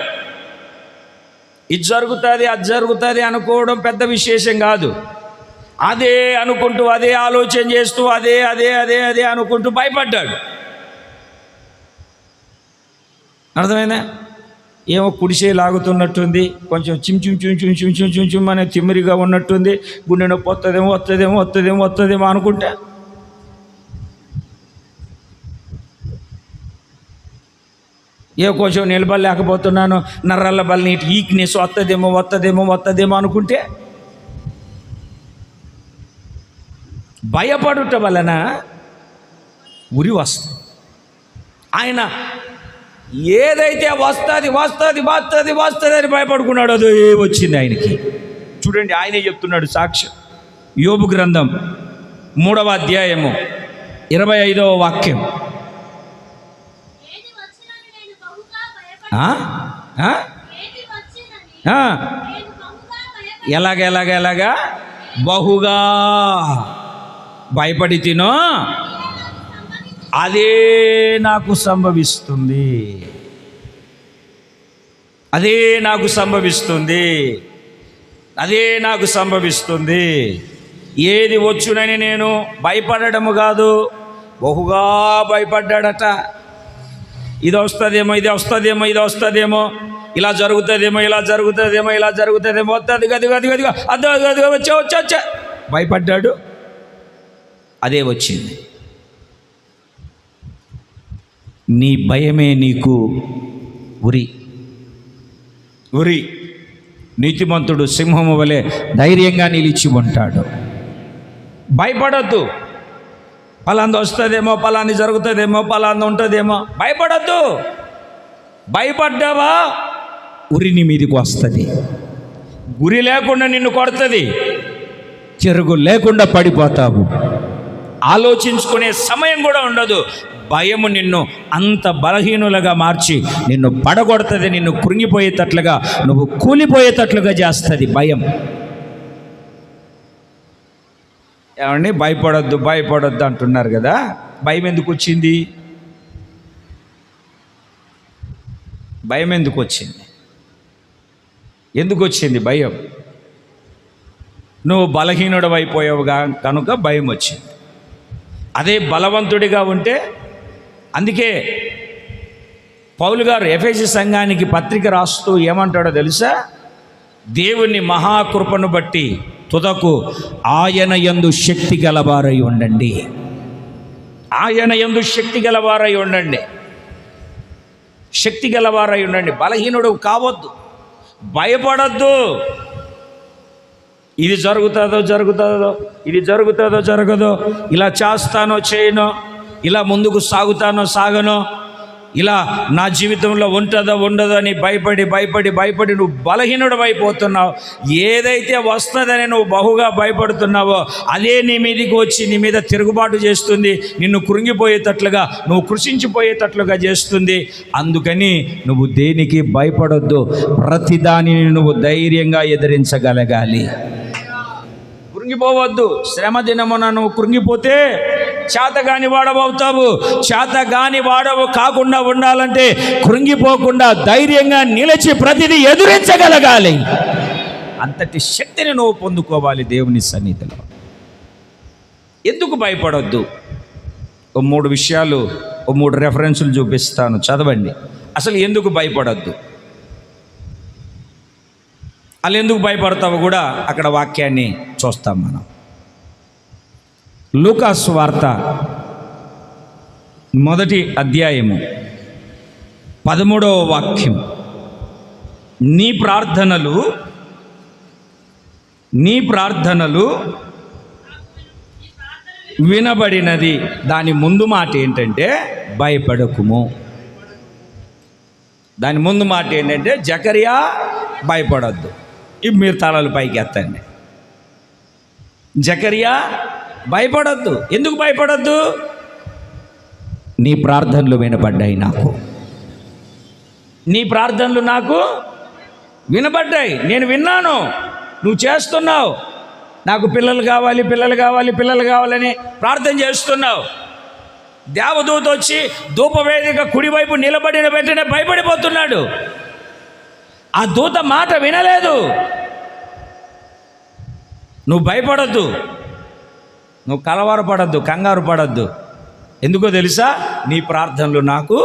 ఇది జరుగుతుంది, అది జరుగుతుంది అనుకోవడం పెద్ద విశేషం కాదు. అదే అనుకుంటూ, అదే ఆలోచన చేస్తూ, అదే అనుకుంటూ భయపడ్డాడు. అర్థమైందా? ఏమో కుడిసే లాగుతున్నట్టుంది, కొంచెం చిమ్ అనే తిమ్మిరిగా ఉన్నట్టుంది, గుండె నొప్పి వస్తుందేమో అనుకుంటే, ఏ కొంచెం నిలబడలేకపోతున్నాను, నర్రల బల్లి ఈక్నెస్ వస్తుందేమో అనుకుంటే భయపడుట వలన ఉరి వస్తుంది. ఆయన ఏదైతే వస్తుంది అని భయపడుకున్నాడు, అదో వచ్చింది ఆయనకి. చూడండి, ఆయనే చెప్తున్నాడు సాక్ష్యం. యోబు గ్రంథం 3వ అధ్యాయము 25వ వాక్యం. ఎలాగా బహుగా భయపడి తినో అదే నాకు సంభవిస్తుంది, అదే నాకు సంభవిస్తుంది. ఏది వచ్చునని నేను భయపడము కాదు, బహుగా భయపడ్డాడట. ఇది వస్తుందేమో, ఇలా జరుగుతుందేమో, వస్తుంది గది వచ్చా భయపడ్డాడు, అదే వచ్చింది. నీ భయమే నీకు ఉరి. నీతిమంతుడు సింహము వలె ధైర్యంగా నిలిచి ఉంటాడు. భయపడద్దు, పలాంది వస్తుందేమో, పలాంది జరుగుతుందేమో, పలాంది ఉంటుందేమో, భయపడద్దు. భయపడ్డావా ఉరి నీ మీదకి వస్తుంది. గురి లేకుండా నిన్ను కొడుతుంది, చెరుగు లేకుండా పడిపోతావు. ఆలోచించుకునే సమయం కూడా ఉండదు. భయము నిన్ను అంత బలహీనులుగా మార్చి నిన్ను పడగొడుతుంది, నిన్ను కృంగిపోయేటట్లుగా, నువ్వు కూలిపోయేటట్లుగా చేస్తుంది భయం. ఏమండి, భయపడొద్దు అంటున్నారు కదా, భయం ఎందుకు వచ్చింది? ఎందుకు వచ్చింది భయం? నువ్వు బలహీనుడు అయిపోయావుగా కనుక భయం వచ్చింది. అదే బలవంతుడిగా ఉంటే, అందుకే పౌలు గారు ఎఫెసీ సంఘానికి పత్రిక రాస్తూ ఏమంటాడో తెలుసా? దేవుని మహాకృపను బట్టి తుదకు ఆయన యందు శక్తి గలవారై ఉండండి. శక్తి గలవారై ఉండండి. బలహీనుడు కావద్దు, భయపడద్దు. ఇది జరుగుతుందో జరగదో, ఇలా చేస్తానో చేయనో, ఇలా ముందుకు సాగనో, ఇలా నా జీవితంలో ఉండదో అని భయపడి నువ్వు బలహీనుడు అయిపోతున్నావు. ఏదైతే వస్తుందని నువ్వు బహుగా భయపడుతున్నావో అదే నీ మీదకి వచ్చి నీ మీద తిరుగుబాటు చేస్తుంది, నిన్ను కృంగిపోయేటట్లుగా, నువ్వు కృషించిపోయేటట్లుగా చేస్తుంది. అందుకని నువ్వు దేనికి భయపడొద్దు, ప్రతిదానిని నువ్వు ధైర్యంగా ఎదిరించగలగాలి. కృంగిపోవద్దు. శ్రమ దినమున నువ్వు కృంగిపోతే చేతగాని వాడవవుతావు. చేతగాని వాడవు కాకుండా ఉండాలంటే కృంగిపోకుండా ధైర్యంగా నిలిచి ప్రతిదీ ఎదురించగలగాలి. అంతటి శక్తిని నువ్వు పొందుకోవాలి దేవుని సన్నిధిలో. ఎందుకు భయపడొద్దు? 3 విషయాలు, 3 రెఫరెన్సులు చూపిస్తాను, చదవండి. అసలు ఎందుకు భయపడొద్దు, అలా ఎందుకు భయపడతావు కూడా అక్కడ వాక్యాన్ని చూస్తాం మనం. లూకా సువార్త 1వ అధ్యాయము 13వ వాక్యం. నీ ప్రార్థనలు వినబడినది. దాని ముందు మాట ఏంటంటే భయపడకుము. దాని ముందు మాట ఏంటంటే జకరియా భయపడొద్దు. ఇవి మీరు తలలు పైకి ఎత్తండి. జకరియా భయపడొద్దు. ఎందుకు భయపడొద్దు? నీ ప్రార్థనలు వినబడ్డాయి నాకు. నేను విన్నాను. నువ్వు చేస్తున్నావు. నాకు పిల్లలు కావాలని ప్రార్థన చేస్తున్నావు. దేవదూత వచ్చి ధూపవేదిక కుడివైపు నిలబడిన వెంటనే భయపడిపోతున్నాడు. ఆ దూత మాట వినలేదు. నువ్వు భయపడొద్దు, నువ్వు కలవరపడద్దు, కంగారు పడద్దు. ఎందుకో తెలుసా? నీ ప్రార్థనలు నాకు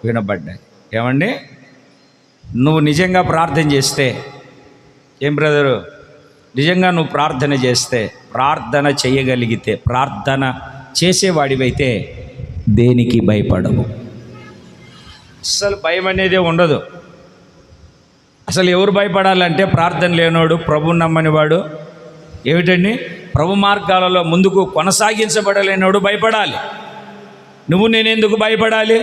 వినబడ్డాయి. ఏమండి, నువ్వు నిజంగా ప్రార్థన చేస్తే, ఏం బ్రదరు, నిజంగా నువ్వు ప్రార్థన చేస్తే, ప్రార్థన చేయగలిగితే, ప్రార్థన చేసేవాడివైతే దేనికి భయపడవు. అసలు భయం అనేదే ఉండదు. అసలు ఎవరు భయపడాలంటే ప్రార్థన లేనోడు, ప్రభువు నమ్మనివాడు, ఏమిటండి ప్రభు మార్గాలలో ముందుకు కొనసాగించబడలేనోడు భయపడాలి. నువ్వు నేనెందుకు భయపడాలి?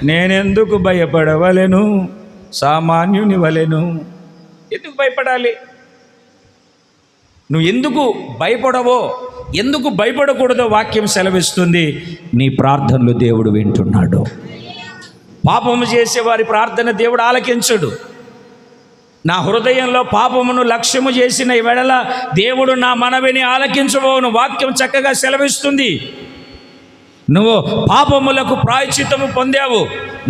నేనెందుకు భయపడవలెను సామాన్యుని వలెను. ఎందుకు భయపడాలి? నువ్వు ఎందుకు భయపడవో, ఎందుకు భయపడకూడదో వాక్యం సెలవిస్తుంది. నీ ప్రార్థనలు దేవుడు వింటున్నాడు. పాపము చేసేవారి ప్రార్థన దేవుడు ఆలకించడు. నా హృదయంలో పాపమును లక్ష్యము చేసిన ఈ వేళ దేవుడు నా మనవిని ఆలకించబోను వాక్యం చక్కగా సెలవిస్తుంది. నువ్వు పాపములకు ప్రాయశ్చిత్తము పొందావు,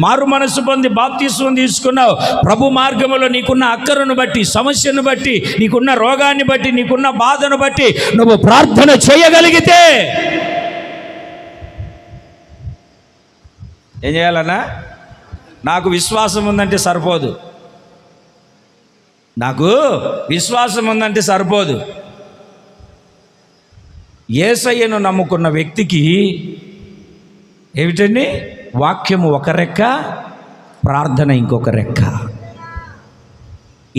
మారు మనసు పొంది బాప్తిస్మం తీసుకున్నావు. ప్రభు మార్గములో నీకున్న అక్కరను బట్టి, సమస్యను బట్టి, నీకున్న రోగాన్ని బట్టి, నీకున్న బాధను బట్టి నువ్వు ప్రార్థన చేయగలిగితే ఏం చేయాలన్నా? నాకు విశ్వాసం ఉందంటే సరిపోదు. నాకు విశ్వాసం ఉందంటే సరిపోదు. యేసయ్యను నమ్ముకున్న వ్యక్తికి ఏమిటండి? వాక్యము ఒక రెక్క, ప్రార్థన ఇంకొక రెక్క.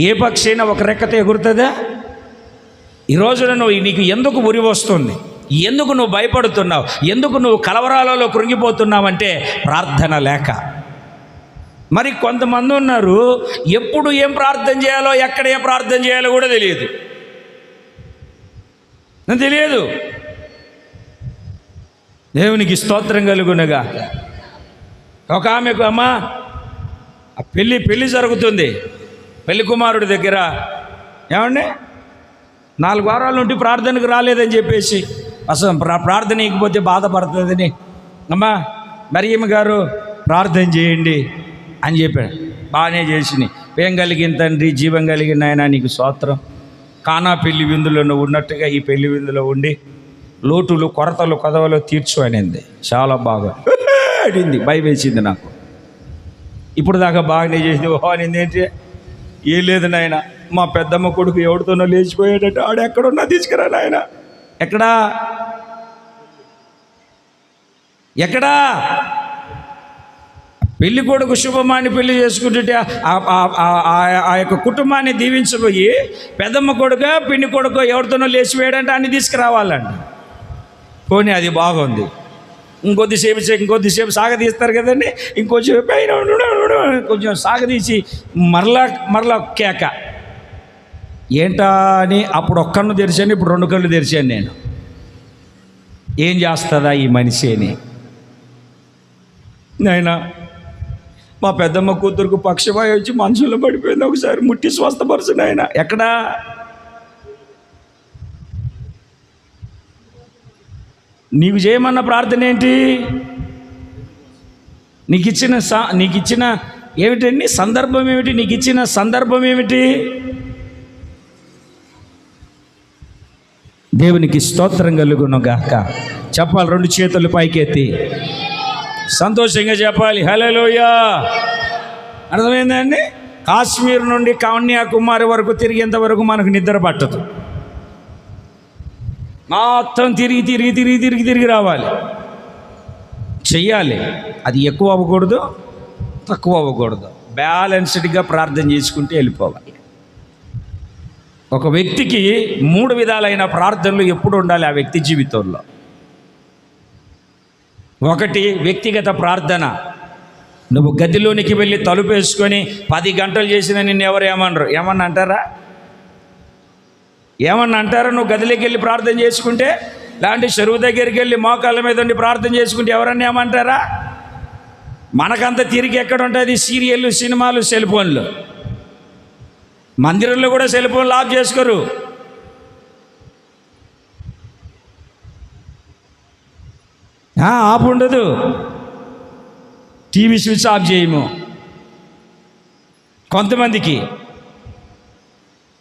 ఏ పక్షైనా ఒక రెక్కతో ఎగురుతుందా? ఈ రోజున నీకు ఎందుకు ఉరి వస్తుంది? ఎందుకు నువ్వు భయపడుతున్నావు? ఎందుకు నువ్వు కలవరాలలో కృంగిపోతున్నావంటే ప్రార్థన లేక. మరి కొంతమంది ఉన్నారు, ఎప్పుడు ఏం ప్రార్థన చేయాలో, ఎక్కడ ఏ ప్రార్థన చేయాలో కూడా తెలియదు. దేవునికి స్తోత్రం కలుగునగా. ఒక ఆమెకు, అమ్మా పెళ్ళి జరుగుతుంది, పెళ్లి కుమారుడి దగ్గర ఏమండి 4 వారాల నుండి ప్రార్థనకు రాలేదని చెప్పేసి, అసలు ప్రార్థన ఇకపోతే బాధపడుతుందని, అమ్మా మరియమ్మ గారు ప్రార్థన చేయండి అని చెప్పాడు. బాగానే చేసి, ఏం కలిగిన తండ్రి, జీవం కలిగిన ఆయన నీకు స్తోత్రం. కానా పెళ్లి విందులో నువ్వు ఉన్నట్టుగా ఈ పెళ్లి విందులో ఉండి లోటులు కొరతలు కదవలు తీర్చు అనింది. చాలా బాగా అడింది, భయం వేసింది నాకు. ఇప్పుడు దాకా బాగానే చేసింది. ఓహో అనింది. ఏంటి? ఏం లేదు నాయన, మా పెద్దమ్మ కొడుకు ఎవరితోనో లేచిపోయాడట, ఆడు ఎక్కడున్నా తీసుకురా నాయన. ఎక్కడా పెళ్లి కొడుకు శుభమాని పెళ్లి చేసుకుంటుంటే ఆ యొక్క కుటుంబాన్ని దీవించబోయి పెద్దమ్మ కొడుకు పిన్ని కొడుకు ఎవరితోనో లేచిపోయాడంటే అన్ని తీసుకురావాలండి. పోనీ అది బాగుంది. ఇంకొద్దిసేపు సాగదీస్తారు కదండి, ఇంకొంచెం అయినా కొంచెం సాగదీసి మరలా కేక. ఏంటా అని అప్పుడు ఒక్క కన్ను తెరిచాను, ఇప్పుడు 2 కళ్ళు తెరిచాను నేను. ఏం చేస్తుందా ఈ మనిషి అని. నాయనా మా పెద్దమ్మ కూతురుకు పక్షవాయు వచ్చి మనసులో పడిపోయింది, ఒకసారి ముట్టి స్వస్థపరచు నాయన. ఎక్కడా? నీకు చేయమన్న ప్రార్థన ఏంటి? నీకు ఇచ్చిన ఏమిటండి సందర్భం ఏమిటి? నీకు ఇచ్చిన సందర్భం ఏమిటి? దేవునికి స్తోత్రం కలుగును గాక. చెప్పాలి, 2 చేతులు పైకెత్తి సంతోషంగా చెప్పాలి హల్లెలూయా. అర్థమైందండి? కాశ్మీర్ నుండి కన్యాకుమారి వరకు తిరిగేంత వరకు మనకు నిద్ర పట్టదు. మొత్తం తిరిగి రావాలి, చెయ్యాలి. అది ఎక్కువ అవ్వకూడదు, తక్కువ అవ్వకూడదు. బ్యాలెన్స్డ్గా ప్రార్థన చేసుకుంటే వెళ్ళిపోవాలి. ఒక వ్యక్తికి 3 విధాలైన ప్రార్థనలు ఎప్పుడు ఉండాలి ఆ వ్యక్తి జీవితంలో. 1 వ్యక్తిగత ప్రార్థన. నువ్వు గదిలోనికి వెళ్ళి తలుపేసుకొని 10 గంటలు చేసిన నిన్ను ఎవరు ఏమన్నా అంటారా? నువ్వు గదిలోకి వెళ్ళి ప్రార్థన చేసుకుంటే, లాంటి చెరువు దగ్గరికి వెళ్ళి మోకాళ్ళ మీద ఉండి ప్రార్థన చేసుకుంటే ఎవరన్నా ఏమంటారా? మనకంత తిరిగి ఎక్కడ ఉంటుంది? సీరియళ్ళు, సినిమాలు, సెల్ ఫోన్లు. మందిరంలో కూడా సెల్ ఫోన్లు ఆఫ్ చేసుకోరు. ఆఫ్ ఉండదు, టీవీ స్విచ్ ఆఫ్ చేయము. కొంతమందికి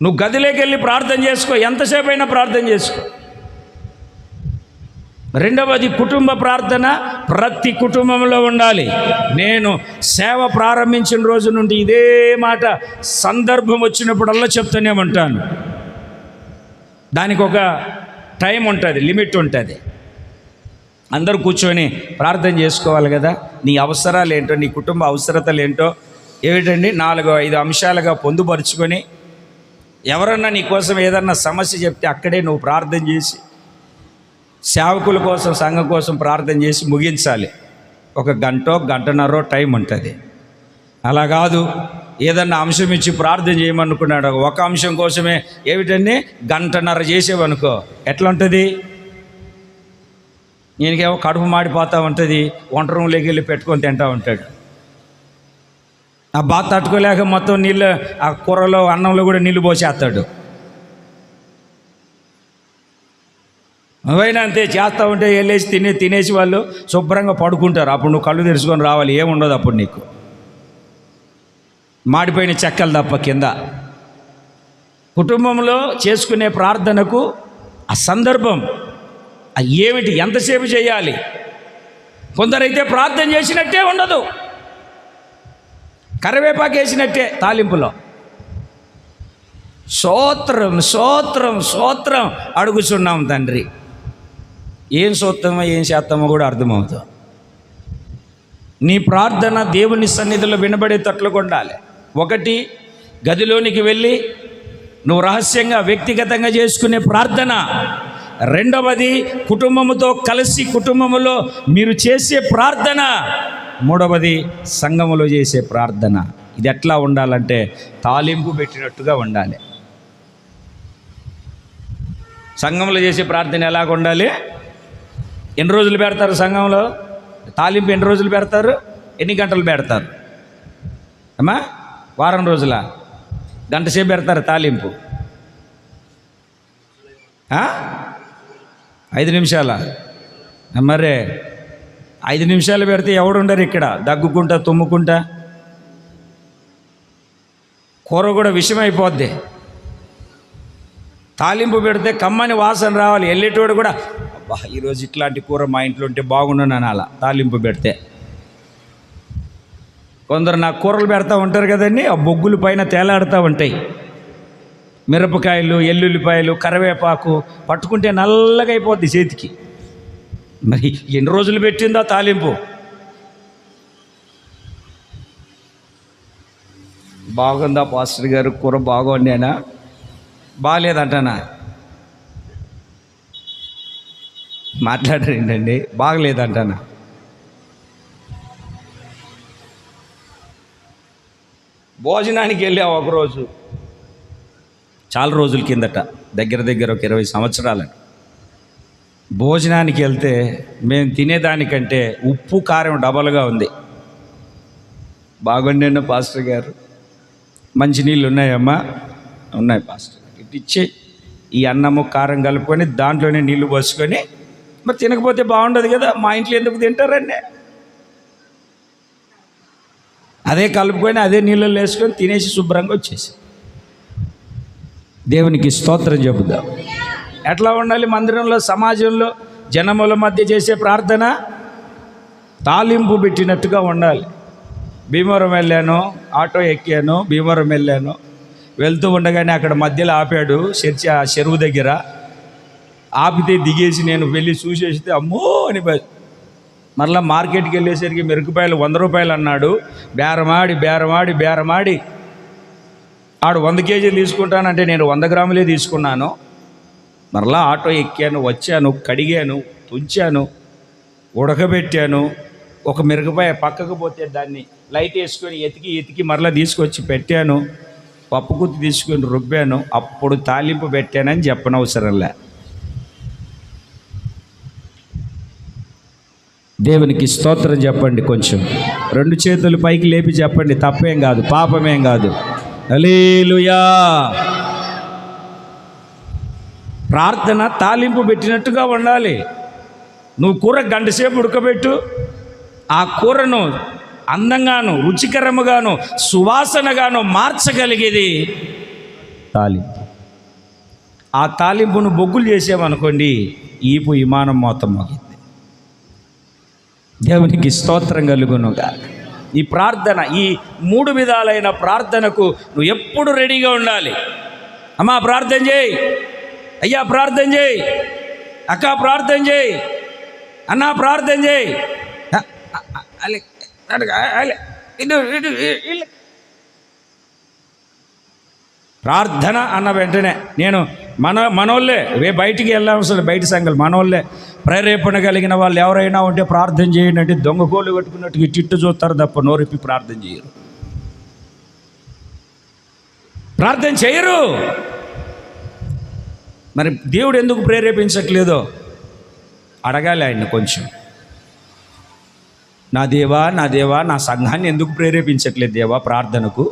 నువ్వు గదిలోకి వెళ్ళి ప్రార్థన చేసుకో, ఎంతసేపు అయినా ప్రార్థన చేసుకో. 2వది కుటుంబ ప్రార్థన. ప్రతి కుటుంబంలో ఉండాలి. నేను సేవ ప్రారంభించిన రోజు నుండి ఇదే మాట సందర్భం వచ్చినప్పుడల్లా చెప్తూనే ఉంటాను. దానికి ఒక టైం ఉంటుంది, లిమిట్ ఉంటుంది. అందరూ కూర్చొని ప్రార్థన చేసుకోవాలి కదా. నీ అవసరాలు ఏంటో, నీ కుటుంబ అవసరతలు ఏంటో ఏమిటండి 4-5 అంశాలుగా పొందుపరుచుకొని, ఎవరన్నా నీ కోసం ఏదన్నా సమస్య చెప్తే అక్కడే నువ్వు ప్రార్థన చేసి, సేవకుల కోసం, సంఘం కోసం ప్రార్థన చేసి ముగించాలి. 1 గంటో గంటన్నరో టైం ఉంటుంది. అలా కాదు, ఏదన్నా అంశం ఇచ్చి ప్రార్థన చేయమనుకున్నాడు, ఒక అంశం కోసమే ఏమిటండి గంటన్నర చేసేవనుకో ఎట్లా ఉంటుంది? ఈయనకేమో కడుపు మాడిపోతూ ఉంటుంది, వంట రూమ్లోకి వెళ్ళి పెట్టుకొని తింటూ ఉంటాడు. ఆ బాధ తట్టుకోలేక మొత్తం నీళ్ళు, ఆ కూరలో అన్నంలో కూడా నీళ్ళు పోసేస్తాడు. అవైనా అంతే చేస్తూ ఉంటే వెళ్ళేసి తినేసి వాళ్ళు శుభ్రంగా పడుకుంటారు. అప్పుడు నువ్వు కళ్ళు తెరుచుకొని రావాలి, ఏముండదు అప్పుడు నీకు, మాడిపోయిన చెక్కలు తప్ప కింద. కుటుంబంలో చేసుకునే ప్రార్థనకు ఆ సందర్భం ఏమిటి, ఎంతసేపు చేయాలి? కొందరైతే ప్రార్థన చేసినట్టే ఉండదు, కరివేపాకు వేసినట్టే తాలింపులో స్తోత్రం స్తోత్రం స్తోత్రం అడుగుచున్నాం తండ్రి. ఏం స్తోత్రమో ఏం శాతమో కూడా అర్థమవుతుంది. నీ ప్రార్థన దేవుని సన్నిధిలో వినబడేటట్లుగా ఉండాలి. 1 గదిలోనికి వెళ్ళి నువ్వు రహస్యంగా వ్యక్తిగతంగా చేసుకునే ప్రార్థన. 2వది కుటుంబముతో కలిసి కుటుంబములో మీరు చేసే ప్రార్థన. 3వది సంఘములో చేసే ప్రార్థన. ఇది ఎట్లా ఉండాలంటే తాలింపు పెట్టినట్టుగా ఉండాలి. సంఘంలో చేసే ప్రార్థన ఎలాగ ఉండాలి? ఎన్ని రోజులు పెడతారు సంఘంలో తాలింపు? ఎన్ని రోజులు పెడతారు? ఎన్ని గంటలు పెడతారు అమ్మా? వారం రోజుల? గంట సేపు పెడతారు తాలింపు? 5 నిమిషాల? మరే 5 నిమిషాలు పెడితే ఎవడుండరు ఇక్కడ, దగ్గుకుంటా తుమ్ముకుంటా. కూర కూడా విషయం అయిపోద్ది. తాలింపు పెడితే కమ్మని వాసన రావాలి, వెళ్ళేటోడు కూడా అబ్బా ఈరోజు ఇట్లాంటి కూర మా ఇంట్లో ఉంటే బాగుండను అలా తాలింపు పెడితే. కొందరు నాకు కూరలు పెడతా ఉంటారు కదండి, ఆ బొగ్గుల పైన తేలాడుతూ ఉంటాయి మిరపకాయలు, ఎల్లుల్లిపాయలు, కరివేపాకు, పట్టుకుంటే నల్లగా అయిపోద్ది చేతికి. మరి ఎన్ని రోజులు పెట్టిందో తాలింపు? బాగుందా పాస్టర్ గారు కూర? బాగుండేనా? బాగలేదంటానా? మాట్లాడారేంటండి? బాగలేదంటానా? భోజనానికి వెళ్ళావు ఒకరోజు, చాలా రోజుల కిందట, దగ్గర ఒక 20 సంవత్సరాలు. భోజనానికి వెళ్తే మేము తినేదానికంటే ఉప్పు కారం డబల్గా ఉంది. బాగుండేనా పాస్టర్ గారు? మంచినీళ్ళు ఉన్నాయమ్మా? ఉన్నాయి పాస్టర్. ఇట్టిచ్చే ఈ అన్నము కారం కలుపుకొని దాంట్లోనే నీళ్లు పోసుకొని, మరి తినకపోతే బాగుండదు కదా, మా ఇంట్లో ఎందుకు తింటారండి? అదే కలుపుకొని అదే నీళ్ళలో వేసుకొని తినేసి శుభ్రంగా వచ్చేసి దేవునికి స్తోత్రం చెబుదాం. ఎట్లా ఉండాలి మందిరంలో, సమాజంలో, జనముల మధ్య చేసే ప్రార్థన? తాలింపు పెట్టినట్టుగా ఉండాలి. భీమవరం వెళ్ళాను, ఆటో ఎక్కాను, భీమవరం వెళ్ళాను. వెళ్తూ ఉండగానే అక్కడ మధ్యలో ఆపాడు, చర్చి ఆ చెరువు దగ్గర ఆపితే దిగేసి నేను వెళ్ళి చూసేస్తే అమ్మో అని మరలా మార్కెట్కి వెళ్ళేసరికి మిరపకాయలు 100 రూపాయలు అన్నాడు. బేరమాడి ఆడు 100 కేజీలు తీసుకుంటానంటే నేను 100 గ్రాములే తీసుకున్నాను. మరలా ఆటో ఎక్కాను, వచ్చాను, కడిగాను, తుంచాను, ఉడకబెట్టాను. ఒక మిరపకాయ పక్కకు పోతే దాన్ని లైట్ వేసుకొని ఎతికి మరలా తీసుకొచ్చి పెట్టాను. పప్పు గుత్తి తీసుకొని రుబ్బాను. అప్పుడు తాలింపు పెట్టానని చెప్పనవసరంలే. దేవునికి స్తోత్రం చెప్పండి. కొంచెం 2 చేతులు పైకి లేపి చెప్పండి. తప్పేం కాదు, పాపమేం కాదు. హల్లెలూయా. ప్రార్థన తాలింపు పెట్టినట్టుగా ఉండాలి. నువ్వు కూర 1 గంట సేపు ఉడకబెట్టు, ఆ కూరను అందంగాను, రుచికరముగాను, సువాసనగాను మార్చగలిగేది తాలింపు. ఆ తాలింపును బొగ్గులు చేసామనుకోండి, ఈపు విమానం మొత్తం మోగింది. దేవునికి స్తోత్రం కలుగునుగా. ఈ ప్రార్థన, ఈ 3 విధాలైన ప్రార్థనకు నువ్వు ఎప్పుడు రెడీగా ఉండాలి. అమ్మా ప్రార్థన చేయి, అయ్యా ప్రార్థన చేయి, అక్క ప్రార్థన చేయి, అన్నా ప్రార్థన చేయి. ప్రార్థన అన్న వెంటనే నేను మనోళ్ళే బయటికి వెళ్ళాం, అసలు బయట సంఘాలు మనోళ్ళే ప్రేరేపణ కలిగిన వాళ్ళు ఎవరైనా ఉంటే ప్రార్థన చేయండి అంటే దొంగకోళ్ళు కట్టుకున్నట్టుగా చిట్టు చూస్తారు తప్ప నోరెప్పి ప్రార్థన చేయరు, ప్రార్థన చేయరు. మరి దేవుడు ఎందుకు ప్రేరేపించట్లేదో అడగాలి ఆయన్ని కొంచెం. నా దేవా నా సంఘాన్ని ఎందుకు ప్రేరేపించట్లేదు దేవా ప్రార్థనకు?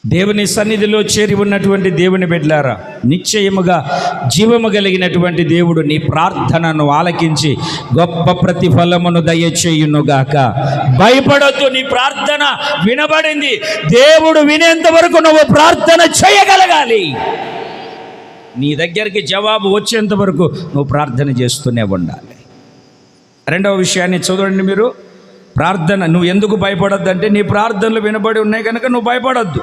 దేవుని సన్నిధిలో చేరి ఉన్నటువంటి దేవుని బిడ్డలారా, నిశ్చయముగా జీవము కలిగినటువంటి దేవుడు నీ ప్రార్థనను ఆలకించి గొప్ప ప్రతిఫలమును దయచేయునుగాక. భయపడొద్దు, నీ ప్రార్థన వినబడింది. దేవుడు వినేంత వరకు నువ్వు ప్రార్థన చేయగలగాలి. నీ దగ్గరికి జవాబు వచ్చేంత వరకు నువ్వు ప్రార్థన చేస్తూనే ఉండాలి. రెండవ విషయాన్ని చూడండి మీరు. ప్రార్థన నువ్వు ఎందుకు భయపడొద్దు అంటే నీ ప్రార్థనలు వినబడి ఉన్నాయి కనుక నువ్వు భయపడొద్దు.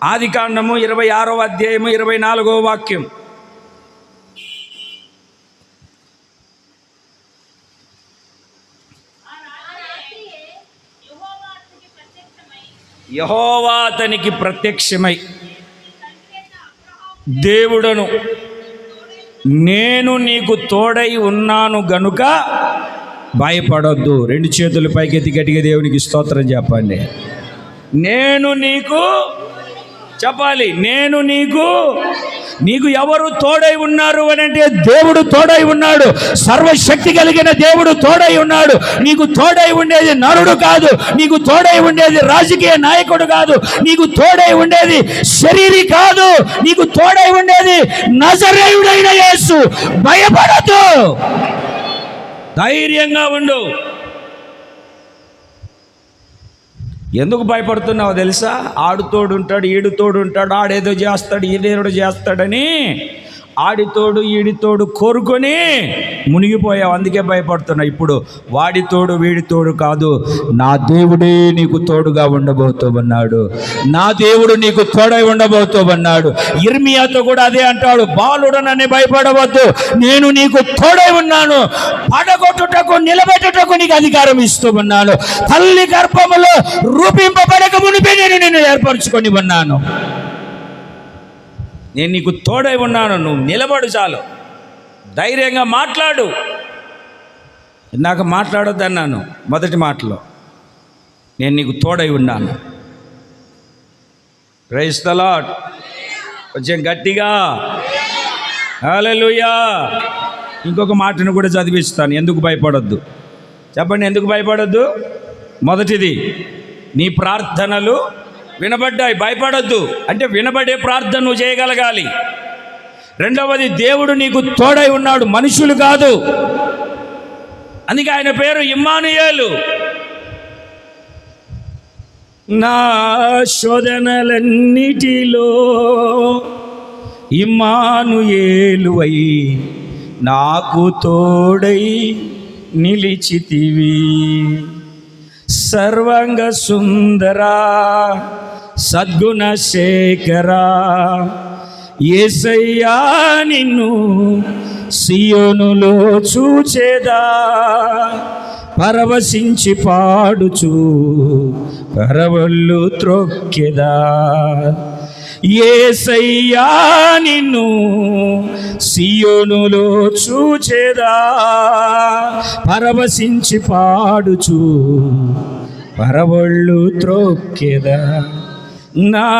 ఆదికాండము 26వ అధ్యాయము 24వ వాక్యం. యెహోవా అతనికి ప్రత్యక్షమై దేవుడను నేను నీకు తోడై ఉన్నాను గనుక భయపడొద్దు. రెండు చేతులు పైకెత్తి గట్టిగా దేవునికి స్తోత్రం చెప్పండి. నేను నీకు చెప్పాలి, నేను నీకు ఎవరు తోడై ఉన్నారు అని అంటే దేవుడు తోడై ఉన్నాడు. సర్వశక్తి కలిగిన దేవుడు తోడై ఉన్నాడు. నీకు తోడై ఉండేది నరుడు కాదు, నీకు తోడై ఉండేది రాజకీయ నాయకుడు కాదు, నీకు తోడై ఉండేది శరీరి కాదు, నీకు తోడై ఉండేది నజరేయుడైన యేసు. భయపడద్దు, ధైర్యంగా ఉండు. ఎందుకు భయపడుతున్నావు తెలుసా? ఆడు తోడుంటాడు, ఈడు తోడుంటాడు, ఆడేదో చేస్తాడు, ఈడేదో చేస్తాడని ఆడితోడు ఈడితోడు కోరుకొని మునిగిపోయావు, అందుకే భయపడుతున్నావు. ఇప్పుడు వాడి తోడు వీడి తోడు కాదు, నా దేవుడే నీకు తోడుగా ఉండబోతూ ఉన్నాడు. నా దేవుడు నీకు తోడై ఉండబోతూ ఉన్నాడు. ఇర్మియాతో కూడా అదే అంటాడు, బాలుడనని భయపడవద్దు, నేను నీకు తోడై ఉన్నాను, పడగొట్టుటకు నిలబెట్టుటకు నీకు అధికారం ఇస్తూ ఉన్నాను, తల్లి గర్భములో రూపింపబడక మునిపే నేను నిన్ను ఏర్పరచుకొని ఉన్నాను, నేను నీకు తోడై ఉన్నాను. నువ్వు నిలబడు చాలు, ధైర్యంగా మాట్లాడు. ఇందాక మాట్లాడొద్దు అన్నాను మొదటి మాటలో, నేను నీకు తోడై ఉన్నాను. Praise the lord. కొంచెం గట్టిగా హల్లెలూయా. ఇంకొక మాటను కూడా చదివిస్తాను, ఎందుకు భయపడొద్దు చెప్పండి. ఎందుకు భయపడొద్దు? మొదటిది, నీ ప్రార్థనలు వినబడ్డాయి, భయపడొద్దు అంటే వినబడే ప్రార్థన నువ్వు చేయగలగాలి. రెండవది, దేవుడు నీకు తోడై ఉన్నాడు, మనుషులు కాదు. అందుకే ఆయన పేరు ఇమ్మానుయేలు. నా శోధనలన్నిటిలో ఇమ్మానుయేలువై నాకు తోడై నిలిచితివి, సర్వాంగ సుందరా సద్గుణ శేఖరా, యేసయ్యా నిన్ను సియోనులో చూచేదా, పరవశించి పాడుచు కరవళ్ళు త్రొక్కెదా, యేసయ్యా నిన్ను సియోనులో చూచేదా, పరవశించి పాడుచు పరవళ్ళు త్రొక్కెదా. నా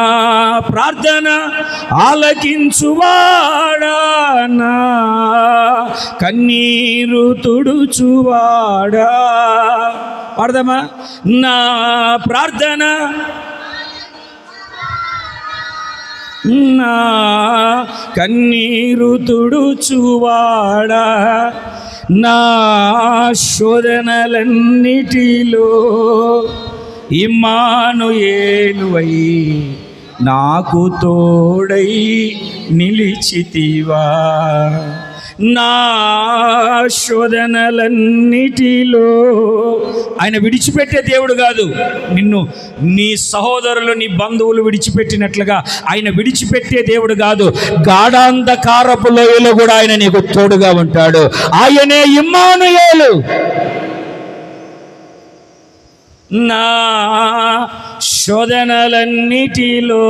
ప్రార్థన ఆలకించువాడా, నా కన్నీరు తుడుచువాడా. పాడదామా? నా ప్రార్థన నా కన్నీరు తుడుచువాడా, నా శోధనలన్నిటిలో ఇమ్మానుయేలువై నాకు తోడై నిలిచితివా, నా శోధనలన్నిటిలో. ఆయన విడిచిపెట్టే దేవుడు కాదు. నిన్ను నీ సహోదరులు నీ బంధువులు విడిచిపెట్టినట్లుగా ఆయన విడిచిపెట్టే దేవుడు కాదు. గాఢాంధకారపు లోయలో కూడా ఆయన నీకు తోడుగా ఉంటాడు. ఆయనే ఇమ్మానుయేలు. నా శోధనలన్నిటిలో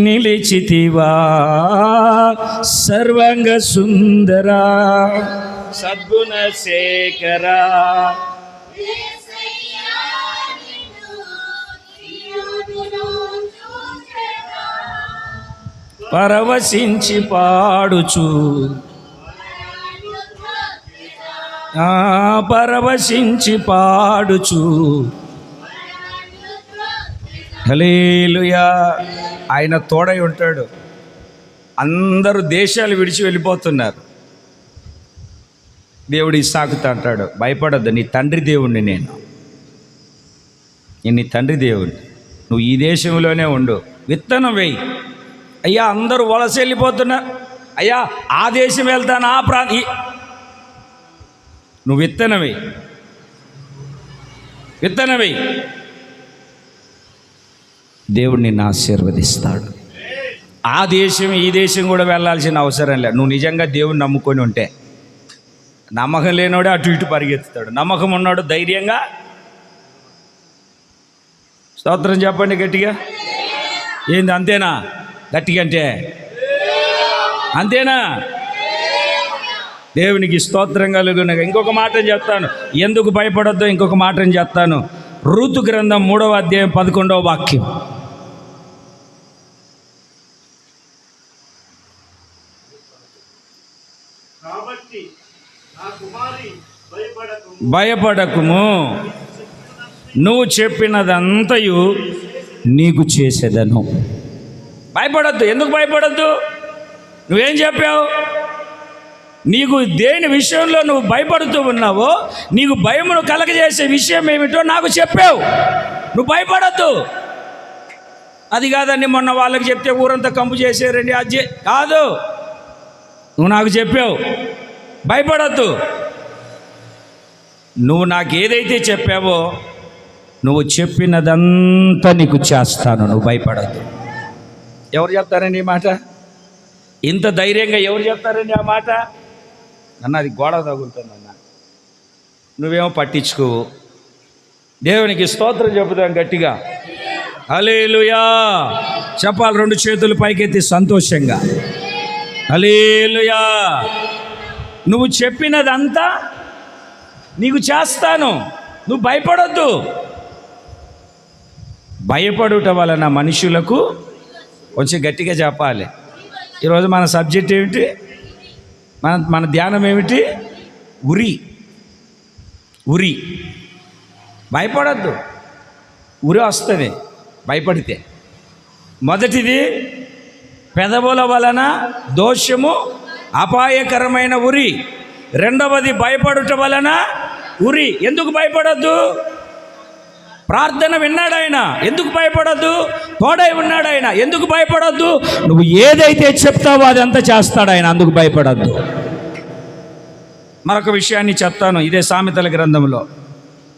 నిలిచితివా సర్వాంగ సుందరా సద్గుణ శేఖరా. పరవశించి పాడుచు పరవశించి పాడుచు. హల్లెలూయా. ఆయన తోడై ఉంటాడు. అందరూ దేశాలు విడిచి వెళ్ళిపోతున్నారు. దేవుడు ఇస్సాకుతో అంటాడు, భయపడొద్దు, నీ తండ్రి దేవుణ్ణి నేను నీ తండ్రి దేవుణ్ణి, నువ్వు ఈ దేశంలోనే ఉండు, విత్తనం వేయి. అయ్యా అందరూ వలస వెళ్ళిపోతున్నారు, అయ్యా ఆ దేశం వెళ్తాను, ఆ నువ్వు విత్తనం వేయి. దేవుడు నిన్ను ఆశీర్వదిస్తాడు. ఆ దేశం ఈ దేశం కూడా వెళ్ళాల్సిన అవసరం లేదు. నువ్వు నిజంగా దేవుని నమ్ముకొని ఉంటే. నమ్మకం లేనివాడు అటు ఇటు పరిగెత్తుతాడు. నమ్మకం ఉన్నాడు ధైర్యంగా. స్తోత్రం చెప్పండి గట్టిగా. ఏంది అంతేనా? గట్టిగా అంటే అంతేనా? దేవునికి స్తోత్రం కలుగునగా. ఇంకొక మాటను చెప్తాను, ఎందుకు భయపడొద్దో ఇంకొక మాటను చెప్తాను. రూతు గ్రంథం 3వ అధ్యాయం 11వ వాక్యం. భయపడకుము, నువ్వు చెప్పినదంతయు నీకు చేసేదను. భయపడద్దు. ఎందుకు భయపడద్దు? నువ్వేం చెప్పావు? నీకు దేని విషయంలో నువ్వు భయపడుతూ ఉన్నావో, నీకు భయమును కలగజేసే విషయం ఏమిటో నాకు చెప్పావు. నువ్వు భయపడద్దు. అది కాదండి మొన్న వాళ్ళకి చెప్తే ఊరంతా కంపు చేసారండి, అది కాదు. నువ్వు నాకు చెప్పావు, భయపడద్దు. నువ్వు నాకు ఏదైతే చెప్పావో, నువ్వు చెప్పినదంతా నీకు చేస్తాను, నువ్వు భయపడద్దు. ఎవరు చెప్తారండి ఈ మాట? ఇంత ధైర్యంగా ఎవరు చెప్తారండి ఆ మాట? అన్న అది గోడ తగులుతుందన్న, నువ్వేమో పట్టించుకోవు. దేవునికి స్తోత్రం చెబుతాం గట్టిగా. హల్లెలూయా చెప్పాలి. 2 చేతులు పైకెత్తి సంతోషంగా హల్లెలూయా. నువ్వు చెప్పినదంతా నీకు చేస్తాను, నువ్వు భయపడొద్దు. భయపడుట వలన మనుషులకు కొంచెం గట్టిగా చెప్పాలి. ఈరోజు మన సబ్జెక్ట్ ఏమిటి? మన ధ్యానం ఏమిటి? ఉరి. భయపడద్దు. ఉరి వస్తుంది భయపడితే. మొదటిది పెదవుల వలన దోషము, అపాయకరమైన ఉరి. రెండవది భయపడుట వలన ఉరి. ఎందుకు భయపడద్దు? ప్రార్థన విన్నాడు ఆయన, ఎందుకు భయపడద్దు? తోడై ఉన్నాడు ఆయన, ఎందుకు భయపడద్దు? నువ్వు ఏదైతే చెప్తావో అదంతా చేస్తాడు ఆయన, అందుకు భయపడద్దు. మరొక విషయాన్ని చెప్తాను. ఇదే సామెతల గ్రంథంలో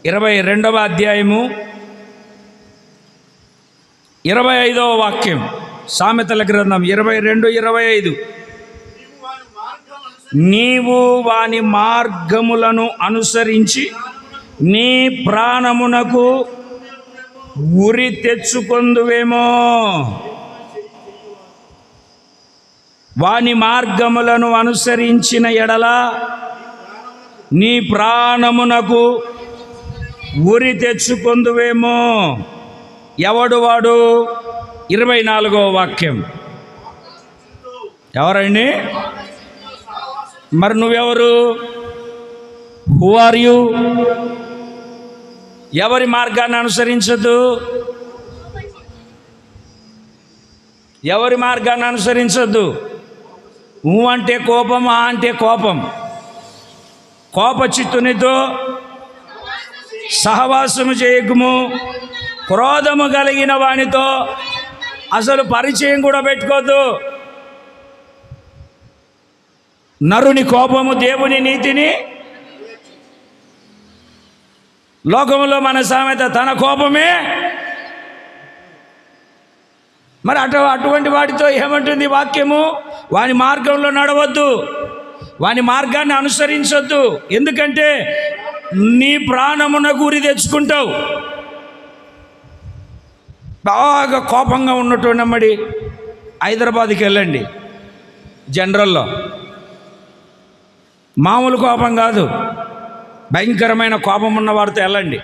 22వ అధ్యాయము 25వ వాక్యం. సామెతల గ్రంథం 22:25. నీవు వాని మార్గములను అనుసరించి నీ ప్రాణమునకు ఉరి తెచ్చుకొందువేమో. వాని మార్గములను అనుసరించిన ఎడల నీ ప్రాణమునకు ఉరి తెచ్చుకొందువేమో. ఎవడు వాడు? 24వ వాక్యం. ఎవరండి? మరి నువ్వెవరు? Who are you? ఎవరి మార్గాన్ని అనుసరించదు? ఎవరి మార్గాన్ని అనుసరించద్దు. ఊ అంటే కోపం, ఆ అంటే కోపం. కోపచిత్తునితో సహవాసము చేయకుము, క్రోధము కలిగిన వానితో అసలు పరిచయం కూడా పెట్టుకోవద్దు. నరుని కోపము దేవుని నీతిని, లోకంలో మన సామెత తన కోపమే. మరి అటువంటి వాటితో ఏమంటుంది వాక్యము? వాని మార్గంలో నడవద్దు, వాని మార్గాన్ని అనుసరించొద్దు. ఎందుకంటే నీ ప్రాణమునకు ఉరి తెచ్చుకుంటావు. బాగా కోపంగా ఉన్నట్టున్నమ్మడి హైదరాబాద్కి వెళ్ళండి, జనరల్లో మామూలు కోపం కాదు, భయంకరమైన కోపం ఉన్నవాడితో వెళ్ళండి.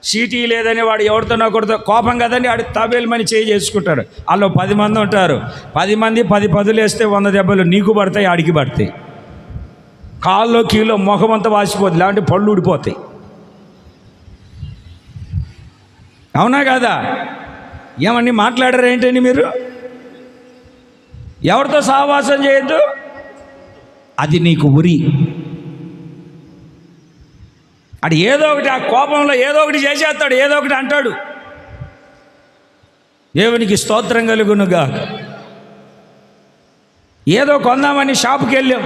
సీటీ లేదని వాడు ఎవరితోనో ఒకరితో కోపం కదండి, వాడు తాబేలుమని చేసుకుంటాడు. వాళ్ళు 10 మంది ఉంటారు, 10 మంది 10 పదులు వేస్తే 100 దెబ్బలు నీకు పడతాయి, ఆడికి పడతాయి. కాల్లో కీలో ముఖమంతా వాసిపోతుంది, లేదంటే పళ్ళు ఊడిపోతాయి. అవునా కాదా? ఏమన్నీ మాట్లాడారు ఏంటండి మీరు? ఎవరితో సహవాసం చేయొద్దు, అది నీకు ఉరి. అది ఏదో ఒకటి, ఆ కోపంలో ఏదో ఒకటి చేసేస్తాడు, ఏదో ఒకటి అంటాడు. దేవునికి స్తోత్రం కలుగునుగా. ఏదో కొందామని షాపుకి వెళ్ళాం,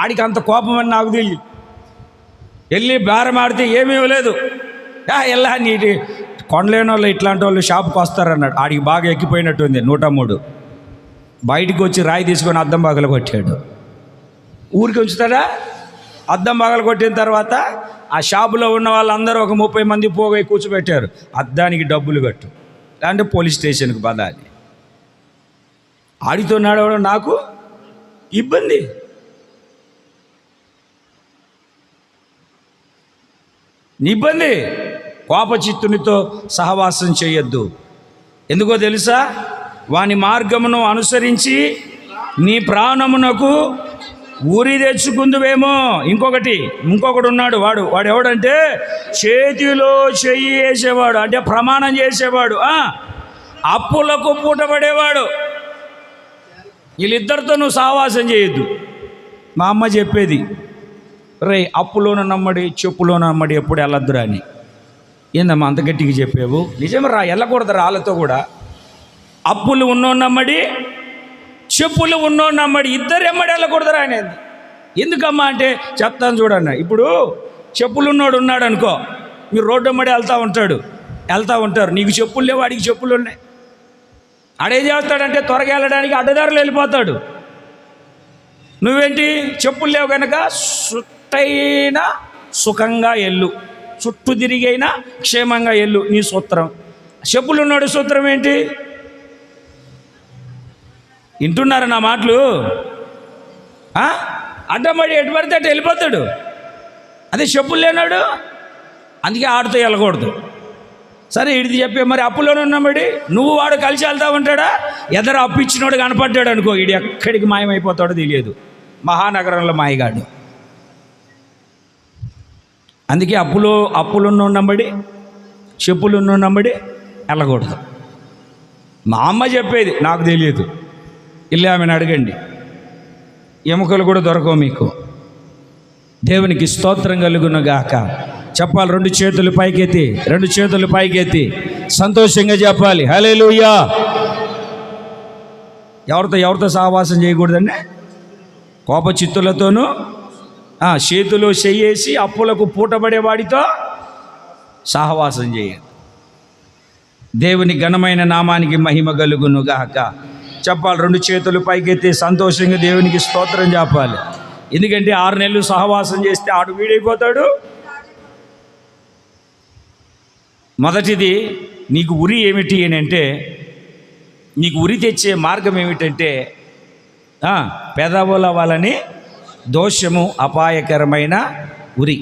ఆడికి అంత కోపం అని నాకు తెలియదు. వెళ్ళి బేరం ఆడితే ఏమీ ఇవ్వలేదు. ఎలా నీటి కొండలేని వాళ్ళు ఇట్లాంటి వాళ్ళు షాపుకి వస్తారన్నాడు. ఆడికి బాగా ఎక్కిపోయినట్టుంది 103. బయటికి వచ్చి రాయి తీసుకొని అద్దం బాగలు కొట్టాడు. ఊరికి ఉంచుతాడా? అద్దం బాగలు కొట్టిన తర్వాత ఆ షాపులో ఉన్న వాళ్ళందరూ ఒక 30 మంది పోగా కూర్చోబెట్టారు. అద్దానికి డబ్బులు కట్టు, లేదంటే పోలీస్ స్టేషన్కి పదాలి. ఆడితో నడవడం నాకు ఇబ్బంది. ఇబ్బంది. కోపచిత్తునితో సహవాసం చేయొద్దు. ఎందుకో తెలుసా? వాని మార్గమును అనుసరించి నీ ప్రాణమునకు ఉరి తెచ్చుకుందువేమో. ఇంకొకడు ఉన్నాడు, వాడు ఎవడంటే చేతిలో చెయ్యి వేసేవాడు, అంటే ప్రమాణం చేసేవాడు, అప్పులకు పూటపడేవాడు. వీళ్ళిద్దరితో నువ్వు సహవాసం చేయొద్దు. మా అమ్మ చెప్పేది, రే అప్పులోన నమ్మడి చెప్పులోన నమ్మడి ఎప్పుడు వెళ్ళొద్దురా అని. ఏందమ్మా అంత గట్టిగా చెప్పావు? నిజమే రా, వెళ్ళకూడదు రాళ్ళతో కూడా. అప్పులు ఉన్నోడు నమ్మడి, చెప్పులు ఉన్నోడు నమ్మడి, ఇద్దరు ఎమ్మడి వెళ్ళకూడదురా అనేది. ఎందుకమ్మా అంటే చెప్తాను చూడన్న. ఇప్పుడు చెప్పులు ఉన్నోడు ఉన్నాడు అనుకో, మీరు రోడ్డు అమ్మడి వెళ్తూ ఉంటారు, నీకు చెప్పులు లేవు, వాడికి చెప్పులు ఉన్నాయి. ఆడేం చేస్తాడంటే త్వరగా వెళ్ళడానికి అడ్డదారులు వెళ్ళిపోతాడు. నువ్వేంటి చెప్పులు లేవు కనుక సుట్టైనా సుఖంగా ఎల్లు, చుట్టూ తిరిగైనా క్షేమంగా ఎల్లు, నీ సూత్రం. చెప్పులు ఉన్నాడు సూత్రం ఏంటి? వింటున్నారా నా మాటలు? అడ్డమడి ఎటు పడితే అటు వెళ్ళిపోతాడు. అదే చెప్పులు లేనాడు, అందుకే ఆడుతూ వెళ్ళకూడదు. సరే ఇది చెప్పే, మరి అప్పులోనే ఉన్నామడి నువ్వు వాడు కలిసి వెళ్తా ఉంటాడా? ఎదరు అప్పు ఇచ్చినోడు కనపడ్డాడు అనుకో, ఈడు ఎక్కడికి మాయమైపోతాడో తెలియదు, మహానగరంలో మాయగాడు. అందుకే అప్పులున్నోడి చెప్పులున్నోడి వెళ్ళకూడదు. మా అమ్మ చెప్పేది, నాకు తెలియదు. ఇల్లు ఆమెను అడగండి, ఎముకలు కూడా దొరకవు మీకు. దేవునికి స్తోత్రం కలుగునుగాక. చెప్పాలి, 2 చేతులు పైకెత్తి సంతోషంగా చెప్పాలి హల్లెలూయా. ఎవరితో సహవాసం చేయకూడదండి? కోపచిత్తులతోనూ చేతులు చెయ్యేసి అప్పులకు పూటబడేవాడితో సహవాసం చేయాలి. దేవుని ఘనమైన నామానికి మహిమ కలుగునుగాక. చెప్పాలి, 2 చేతులు పైకెత్తి సంతోషంగా దేవునికి స్తోత్రం చెప్పాలి. ఎందుకంటే 6 నెలలు సహవాసం చేస్తే ఆడు వీడైపోతాడు. మొదటిది, నీకు ఉరి ఏమిటి అని అంటే, నీకు ఉరి తెచ్చే మార్గం ఏమిటంటే పెదవుల వలని దోషము అపాయకరమైన ఉరి.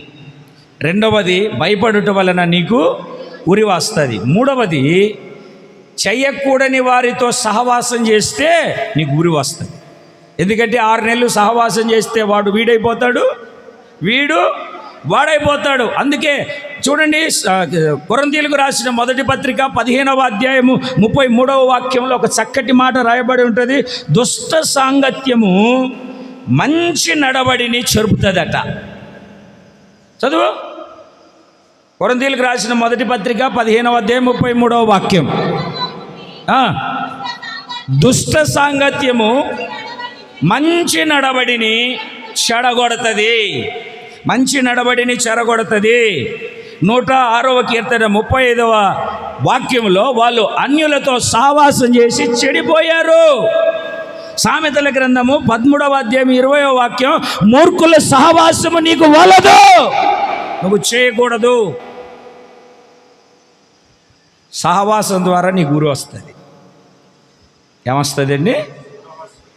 రెండవది, భయపడుట వలన నీకు ఉరి వస్తుంది. మూడవది, చెయ్యకూడని వారితో సహవాసం చేస్తే నీకు ఉరి వస్తుంది. ఎందుకంటే 6 నెలలు సహవాసం చేస్తే వాడు వీడైపోతాడు, వీడు వాడైపోతాడు. అందుకే చూడండి, కొరింథీయులకు రాసిన మొదటి పత్రిక 15వ అధ్యాయము 33వ వాక్యంలో ఒక చక్కటి మాట రాయబడి ఉంటుంది. దుష్ట సాంగత్యము మంచి నడవడిని చెరుపుతుందట. చదువు. కొరింథీయులకు రాసిన మొదటి పత్రిక 15వ అధ్యాయం 33వ వాక్యం. దుష్ట సాంగత్యము మంచి నడవడిని చెడగొడుతుంది. మంచి నడవడిని చెడగొడుతుంది. 106వ కీర్తన 35వ వాక్యంలో వాళ్ళు అన్యులతో సహవాసం చేసి చెడిపోయారు. సామెతల గ్రంథము 13వ అధ్యాయం 20వ వాక్యం, మూర్ఖుల సహవాసము నీకు వలదు, నువ్వు చేయకూడదు. సహవాసం ద్వారా నీ గురి వస్తుంది. ఏమొస్తుందండి?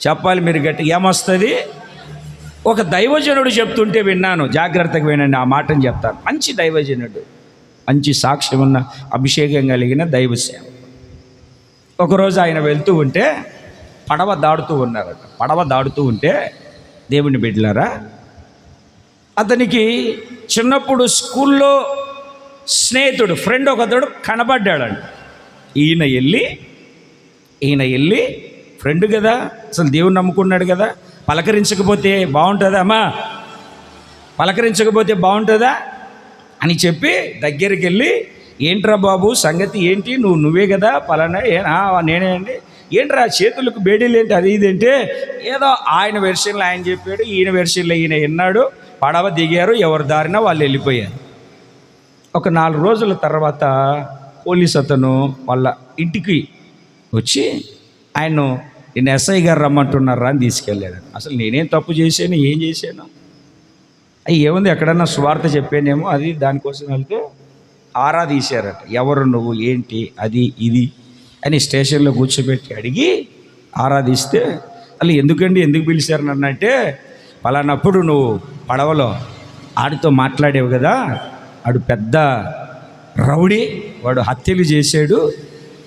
చెప్పాలి మీరు గట్టిగా. ఏమొస్తుంది? ఒక దైవజనుడు చెప్తుంటే విన్నాను, జాగ్రత్తగా వినండి, ఆ మాటను చెప్తాను. మంచి దైవజనుడు, మంచి సాక్ష్యం ఉన్న అభిషేకం కలిగిన దైవ సేవ. ఒకరోజు ఆయన వెళ్తూ ఉంటే పడవ దాడుతూ ఉన్నారట. పడవ దాడుతూ ఉంటే దేవుని బిడ్డలారా, అతనికి చిన్నప్పుడు స్కూల్లో స్నేహితుడు, ఫ్రెండ్ ఒకతడు కనబడ్డాడండి. ఈయన వెళ్ళి ఫ్రెండ్ కదా, అసలు దేవుని నమ్ముకున్నాడు కదా, పలకరించకపోతే బాగుంటుందా అమ్మా, పలకరించకపోతే బాగుంటుందా అని చెప్పి దగ్గరికి వెళ్ళి, ఏంట్రా బాబు సంగతి ఏంటి, నువ్వే కదా పలానా, నేనే అండి, ఏంట్రా చేతులకు బేడీలు ఏంటి, అది ఇదేంటే, ఏదో ఆయన వెర్షన్లో ఆయన చెప్పాడు, ఈయన వెర్షన్లో ఈయన విన్నాడు. పడవ దిగారు, ఎవరి దారిన వాళ్ళు వెళ్ళిపోయారు. ఒక 4 రోజుల తర్వాత పోలీస్ అతను వాళ్ళ ఇంటికి వచ్చి ఆయన నేను ఎస్ఐ గారు రమ్మంటున్నారా అని తీసుకెళ్ళాడు. అసలు నేనేం తప్పు చేశాను, ఏం చేశాను, ఏముంది ఎక్కడన్నా స్వార్థ చెప్పానేమో, అది దానికోసం వెళ్తే ఆరా తీశారట. ఎవరు నువ్వు, ఏంటి, అది ఇది అని స్టేషన్లో కూర్చోబెట్టి అడిగి ఆరాధిస్తే, అసలు ఎందుకు పిలిచారు నన్ను అంటే, పలానప్పుడు నువ్వు పడవలో ఆడితో మాట్లాడేవు కదా, ఆడు పెద్ద రౌడీ, వాడు హత్యలు చేశాడు,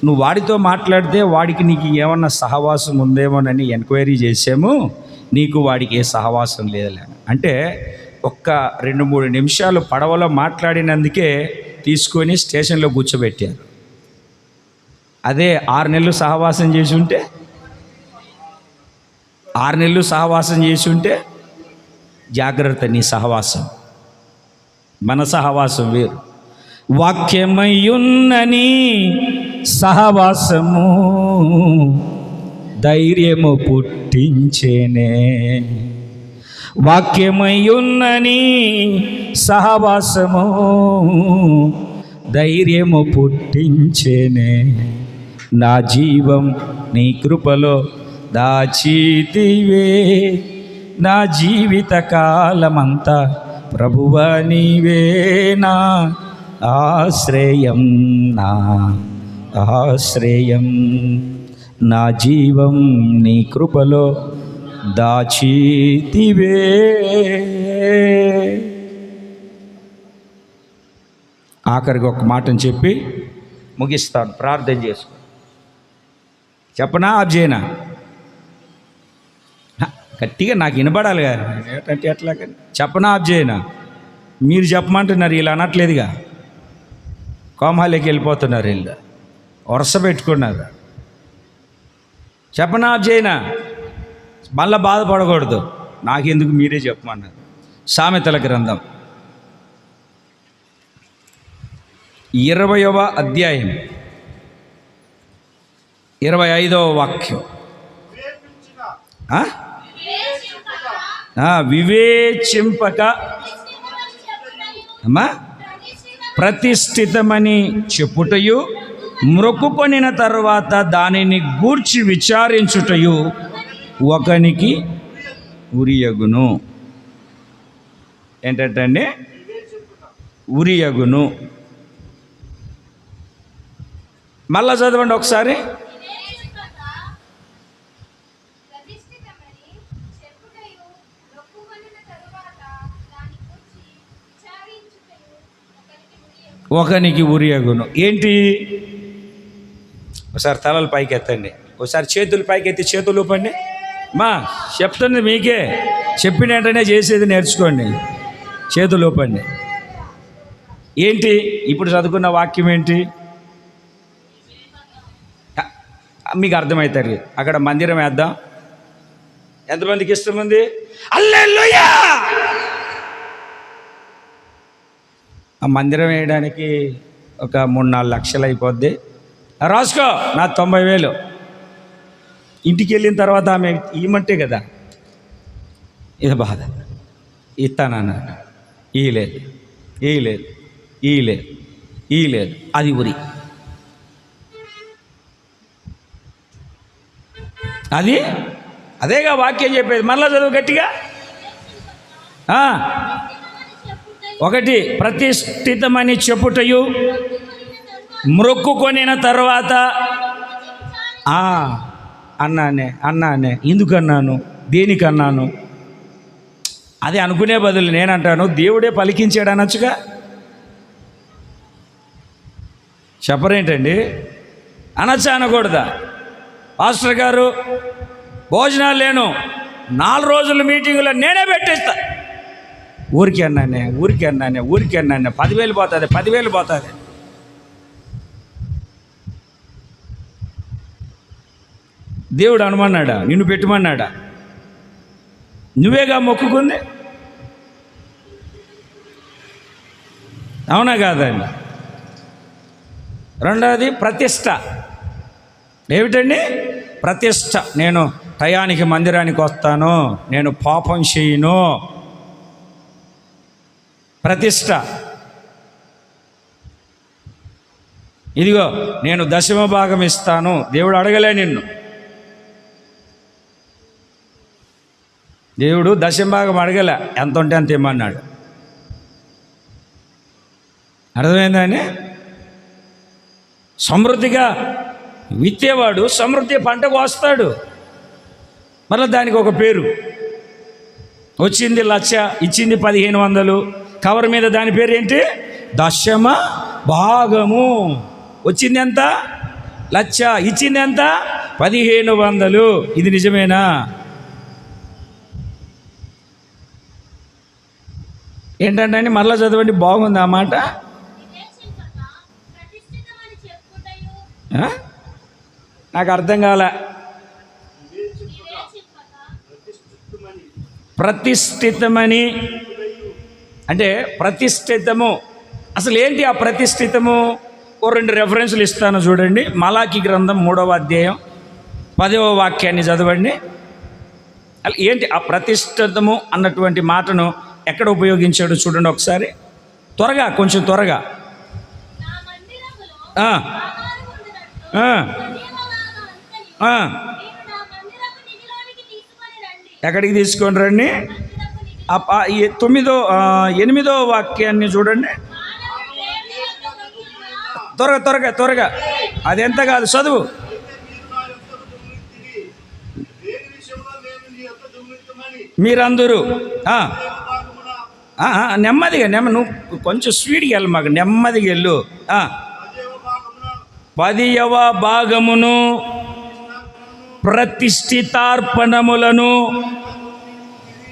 నువ్వు వాడితో మాట్లాడితే వాడికి నీకు ఏమన్నా సహవాసం ఉందేమోనని ఎంక్వైరీ చేసాము, నీకు వాడికి ఏ సహవాసం లేదులే అంటే, ఒక్క 2-3 నిమిషాలు పడవలో మాట్లాడినందుకే తీసుకొని స్టేషన్లో కూర్చోబెట్టారు. అదే 6 నెలలు సహవాసం చేసి ఉంటే, 6 నెలలు సహవాసం చేసి ఉంటే, జాగ్రత్త నీ సహవాసం, మన సహవాసం వేరు. వాక్యమయ్యున్నని సహవాసము ధైర్యము పుట్టించేనే, వాక్యమయ్యున్నని సహవాసము ధైర్యము పుట్టించేనే, నా జీవం నీ కృపలో దాచితివే, నా జీవిత కాలమంతా ప్రభువా నీవే నా ఆశ్రయం, నా ఆశ్రయం, నా జీవం నీ కృపలో దాచితివే. ఆఖరికి ఒక మాటను చెప్పి ముగిస్తాను, ప్రార్థన చేసుకో. చెప్పనా ఆఫ్ చేయనా? గట్టిగా నాకు వినబడాలి కదా, ఏంటంటే ఎట్లా చెప్పనా ఆఫ్ చేయనా? మీరు చెప్పమంటున్నారు, ఇలా అనట్లేదుగా, కోమాలోకి వెళ్ళిపోతున్నారు, వీళ్ళు వరుస పెట్టుకున్నారు. చెప్పనా ఆఫ్ చేయనా? మళ్ళీ బాధపడకూడదు, నాకెందుకు, మీరే చెప్పమన్నారు. సామెతల గ్రంథం 20వ అధ్యాయం 25వ వాక్యం. వివేచింపక అమ్మా ప్రతిష్ఠితమని చెప్పుటయు, మ్రొక్కుకొనిన తర్వాత దానిని గూర్చి విచారించుటయు ఒకనికి ఉరియగును. ఏంటంటే ఉరియగును. మళ్ళా చదవండి ఒకసారి. ఒకనికి ఉరియగును. ఏంటి? ఒకసారి తలలు పైకి ఎత్తండి, ఒకసారి చేతులు పైకి ఎత్తి చేతులు ఊపండి. మా చెప్తుంది మీకే, చెప్పిన వెంటనే చేసేది నేర్చుకోండి. చేతులు ఊపండి. ఏంటి ఇప్పుడు చదువుకున్న వాక్యం ఏంటి? మీకు అర్థమవుతారు. అక్కడ మందిరం వేద్దాం. ఎంతమందికి ఇష్టం ఉంది? హల్లెలూయా. ఆ మందిరం వేయడానికి ఒక 3-4 లక్షలు అయిపోద్ది. రాసుకో, నా 90,000. ఇంటికి వెళ్ళిన తర్వాత ఆమె ఇవ్వమంటే కదా ఇది బాధ. ఇస్తానన్నాడు, ఇయ్యలేదు, ఇయ్యలేదు, ఇయ్యలేదు, ఇయ్యలేదు. అది ఉరి. అది అదేగా వాక్యం చెప్పేది. మళ్ళా చదువు గట్టిగా. 1 ప్రతిష్ఠితమని చెప్పుటయు, మ్రొక్కుకొనిన తర్వాత అన్నానే ఎందుకన్నాను, దేనికన్నాను అది అనుకునే బదులు నేనంటాను దేవుడే పలికించాడు అనొచ్చుగా. చెప్పరేంటండి, అనొచ్చా అనకూడదా? పాస్టర్ గారు భోజనాలు లేను, 4 రోజుల మీటింగులో నేనే పెట్టేస్తా. ఊరికే అన్నానే 10,000 పోతుంది, 10,000 పోతుంది. దేవుడు అనమన్నాడా, నిన్ను పెట్టమన్నాడా? నువ్వేగా మొక్కుకుంది, అవునా కాదండి? రెండవది ప్రతిష్ట. ఏమిటండి ప్రతిష్ట? నేను టయానికి మందిరానికి వస్తాను, నేను పాపం చేయను. ప్రతిష్ట. ఇదిగో నేను 10వ భాగం ఇస్తాను. దేవుడు అడగలే నిన్ను. దేవుడు 10వ భాగం అడగలే, ఎంత ఉంటే అంత ఇమ్మన్నాడు. అర్థమైందా అని? సమృద్ధిగా విత్తేవాడు సమృద్ధి పంట కోస్తాడు. మళ్ళీ దానికి ఒక పేరు వచ్చింది. 1,00,000 ఇచ్చింది 1,500. కవర్ మీద దాని పేరు ఏంటి? 10వ భాగము. వచ్చింది ఎంత? 1,00,000. ఇచ్చింది ఎంత? 1,500. ఇది నిజమేనా? ఏంటంటే మరలా చదవండి, బాగుంది ఆ మాట. నాకు అర్థం కాలే. ప్రతిష్ఠితమని అంటే ప్రతిష్ఠితము అసలు ఏంటి? ఆ ప్రతిష్ఠితము 2 రెఫరెన్సులు ఇస్తాను చూడండి. మలాకి గ్రంథం 3వ అధ్యాయం 10వ వాక్యాన్ని చదవండి. ఏంటి ఆ ప్రతిష్ఠితము అన్నటువంటి మాటను ఎక్కడ ఉపయోగించాడు చూడండి ఒకసారి. త్వరగా, కొంచెం త్వరగా. ఎక్కడికి తీసుకొని రండి? 8వ వాక్యాన్ని చూడండి. త్వరగా. అదెంత కాదు, చదువు. మీరందరూ నెమ్మదిగా నువ్వు కొంచెం స్పీడ్కి వెళ్ళు, మాకు నెమ్మదిగా వెళ్ళు. 10వ భాగమును ప్రతిష్ఠితార్పణములను.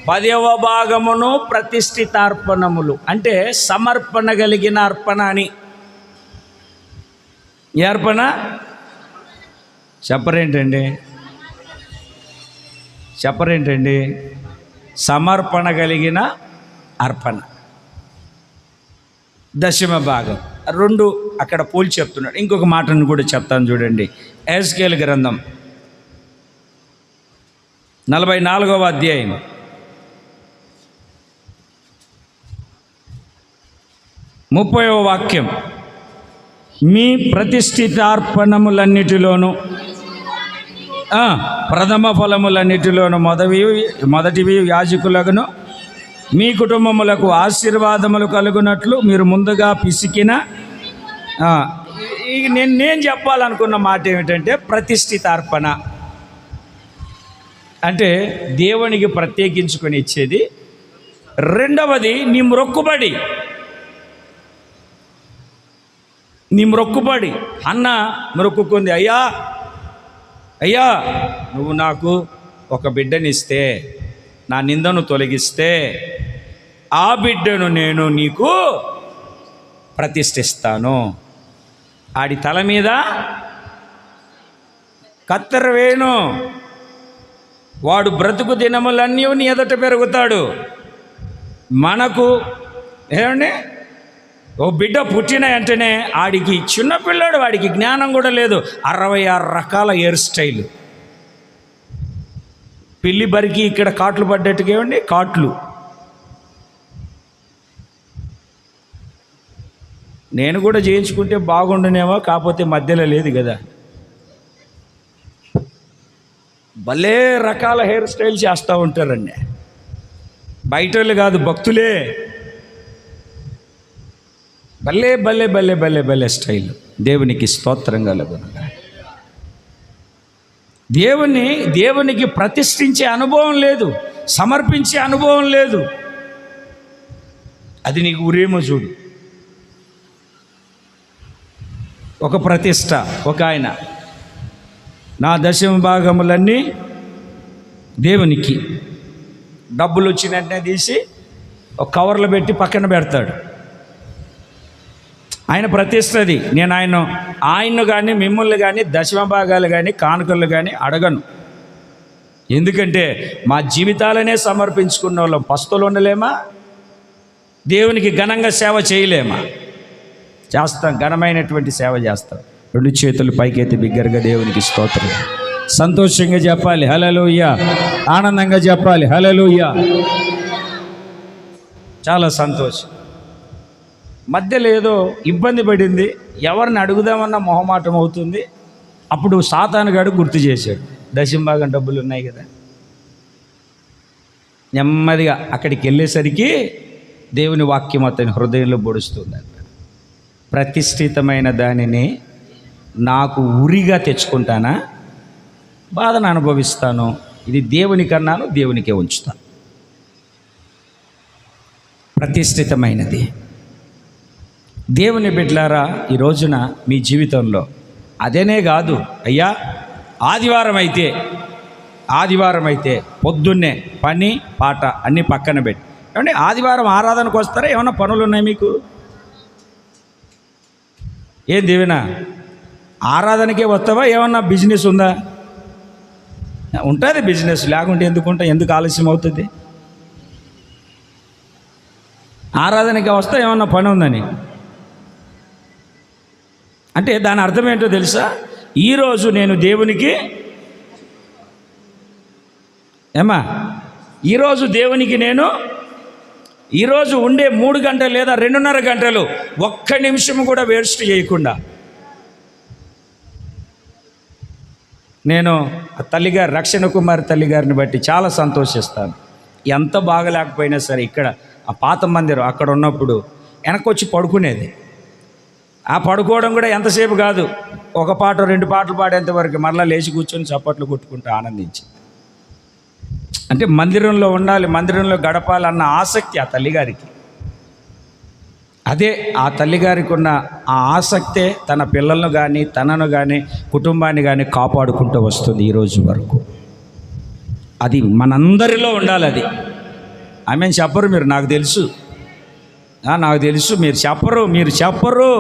10వ భాగమును ప్రతిష్ఠితార్పణములు అంటే సమర్పణ కలిగిన అర్పణ అని. ఏ అర్పణ? చెప్పరేంటండి? సమర్పణ కలిగిన అర్పణ. 10వ భాగం 2 అక్కడ పోల్చి చెప్తున్నాడు. ఇంకొక మాటను కూడా చెప్తాను చూడండి. ఎహెజ్కేలు గ్రంథం 44వ అధ్యాయం 30వ వాక్యం. మీ ప్రతిష్ఠితార్పణములన్నిటిలోనూ ప్రథమ ఫలములన్నిటిలోనూ మొదటివి యాజకులకును మీ కుటుంబములకు ఆశీర్వాదములు కలుగునట్లు మీరు ముందుగా పిసికిన. నేను చెప్పాలనుకున్న మాట ఏమిటంటే ప్రతిష్ఠితార్పణ అంటే దేవునికి ప్రత్యేకించుకొని ఇచ్చేది. రెండవది నీ మ్రొక్కుబడి. అన్న మొక్కుకుంది, అయ్యా నువ్వు నాకు ఒక బిడ్డనిస్తే, నా నిందను తొలగిస్తే ఆ బిడ్డను నేను నీకు ప్రతిష్ఠిస్తాను. ఆడి తల మీద కత్తెర వేయను, వాడు బ్రతుకు దినములన్నీ నీ ఎదుట పెరుగుతాడు. మనకు ఏమండి ఓ బిడ్డ పుట్టిన వెంటనే ఆడికి చిన్నపిల్లాడు, వాడికి జ్ఞానం కూడా లేదు. 66 రకాల హెయిర్ స్టైల్. పిల్లి బరికి ఇక్కడ కాట్లు పడ్డట్టుగా ఏమండి, కాట్లు. నేను కూడా చేయించుకుంటే బాగుండునేమో, కాకపోతే మధ్యలో లేదు కదా. భలే రకాల హెయిర్ స్టైల్ చేస్తూ ఉంటారండి. బయట వాళ్ళు కాదు, భక్తులే. భలే భలే భలే భలే భలే స్టైల్. దేవునికి స్తోత్రం కలుగునుగా. దేవునికి ప్రతిష్ఠించే అనుభవం లేదు, సమర్పించే అనుభవం లేదు. అది నీకు ఉరేమో చూడు. ఒక ప్రతిష్ట, ఒక ఆయన, నా దశమ భాగములన్నీ దేవునికి, డబ్బులు వచ్చిన వెంటనే తీసి ఒక కవర్లో పెట్టి పక్కన పెడతాడు. ఆయన ప్రతిష్టది. నేను ఆయన్ను కానీ మిమ్మల్ని కానీ దశమ భాగాలు కానీ కానుకలు కానీ అడగను. ఎందుకంటే మా జీవితాలనే సమర్పించుకున్న వాళ్ళం పస్తులు ఉండలేమా? దేవునికి ఘనంగా సేవ చేయలేమా? చేస్తాం, ఘనమైనటువంటి సేవ చేస్తాం. 2 చేతులు పైకెత్తి బిగ్గరగా దేవునికి స్తోత్రం. సంతోషంగా చెప్పాలి హల్లెలూయా, ఆనందంగా చెప్పాలి హల్లెలూయా. చాలా సంతోషం. మధ్యలో ఏదో ఇబ్బంది పడింది, ఎవరిని అడుగుదామన్నా మొహమాటం అవుతుంది. అప్పుడు సాతానుగాడు గుర్తు చేశాడు, దశమ భాగం డబ్బులు ఉన్నాయి కదా. నెమ్మదిగా అక్కడికి వెళ్ళేసరికి దేవుని వాక్యం అతని హృదయంలో పొడుస్తుందంట. ప్రతిష్ఠితమైన దానిని నాకు ఉరిగా తెచ్చుకుంటానా, బాధను అనుభవిస్తాను. ఇది దేవునికన్నాను, దేవునికే ఉంచుతాను. ప్రతిష్ఠితమైనది. దేవుని బిడ్డలారా, ఈ రోజున మీ జీవితంలో అదేనే కాదు అయ్యా, ఆదివారం అయితే పొద్దున్నే పని పాట అన్నీ పక్కన పెట్టి, ఏమంటే ఆదివారం ఆరాధనకు వస్తారా? ఏమన్నా పనులు ఉన్నాయి మీకు? ఏం దేవినా, ఆరాధనకే వస్తావా? ఏమన్నా బిజినెస్ ఉందా? ఉంటుంది బిజినెస్, లేకుంటే ఎందుకు ఆలస్యం అవుతుంది? ఆరాధనకే వస్తా, ఏమన్నా పని ఉందని అంటే దాని అర్థం ఏంటో తెలుసా? ఈరోజు నేను దేవునికి ఈరోజు ఉండే 3 గంటలు లేదా 2.5 గంటలు ఒక్క నిమిషం కూడా వేస్ట్ చేయకుండా నేను తల్లిగారు, రక్షణ కుమారి తల్లిగారిని బట్టి చాలా సంతోషిస్తాను. ఎంత బాగలేకపోయినా సరే, ఇక్కడ ఆ పాత మందిరం అక్కడ ఉన్నప్పుడు వెనకొచ్చి పడుకునేది. ఆ పడుకోవడం కూడా ఎంతసేపు కాదు, 1 పాట 2 పాటలు పాడేంతవరకు మరలా లేచి కూర్చొని చప్పట్లు కొట్టుకుంటూ ఆనందించి, అంటే మందిరంలో ఉండాలి, మందిరంలో గడపాలన్న ఆసక్తి ఆ తల్లిగారికి. అదే ఆ తల్లిగారికి ఉన్న ఆ ఆసక్తే తన పిల్లలను కానీ తనను కానీ కుటుంబాన్ని కానీ కాపాడుకుంటూ వస్తుంది ఈరోజు వరకు. అది మనందరిలో ఉండాలి. అది ఆమె చెప్పరు, మీరు నాకు తెలుసు, మీరు చెప్పరు.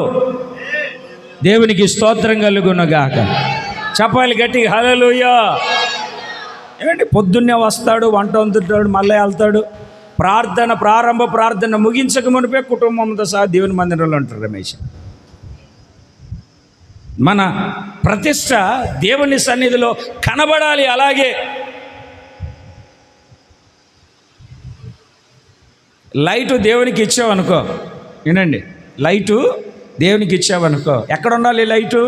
దేవునికి స్తోత్రం కలుగునుగాక. చెప్పాలి గట్టిగా హల్లెలూయా. ఏమంటే పొద్దున్నే వస్తాడు, వంట వండుతాడు, మళ్ళీ వెళ్తాడు. ప్రారంభ ప్రార్థన ముగించక మునిపే కుటుంబంతో సహా దేవుని మందిరంలో ఉంటారు. రమేష్, మన ప్రతిష్ట దేవుని సన్నిధిలో కనబడాలి. అలాగే లైటు దేవునికి ఇచ్చావనుకో, వినండి, లైటు దేవునికి ఇచ్చావనుకో, ఎక్కడ ఉండాలి లైటు?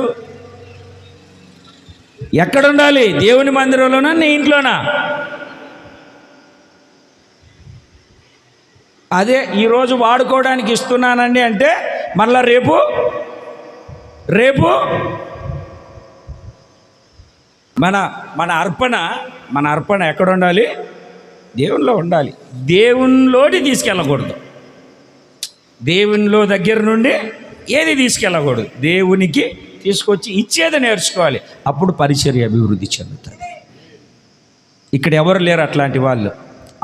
ఎక్కడ ఉండాలి? దేవుని మందిరంలోనా, నీ ఇంట్లోనా? అదే ఈరోజు వాడుకోవడానికి ఇస్తున్నానండి అంటే మళ్ళా రేపు మన అర్పణ ఎక్కడ ఉండాలి? దేవునిలో ఉండాలి. దేవునిలోని తీసుకెళ్ళకూడదు. దేవునిలో దగ్గర నుండి ఏది తీసుకెళ్ళకూడదు. దేవునికి తీసుకొచ్చి ఇచ్చేది నేర్చుకోవాలి. అప్పుడు పరిచర్య అభివృద్ధి చెందుతుంది. ఇక్కడ ఎవరు లేరు అట్లాంటి వాళ్ళు.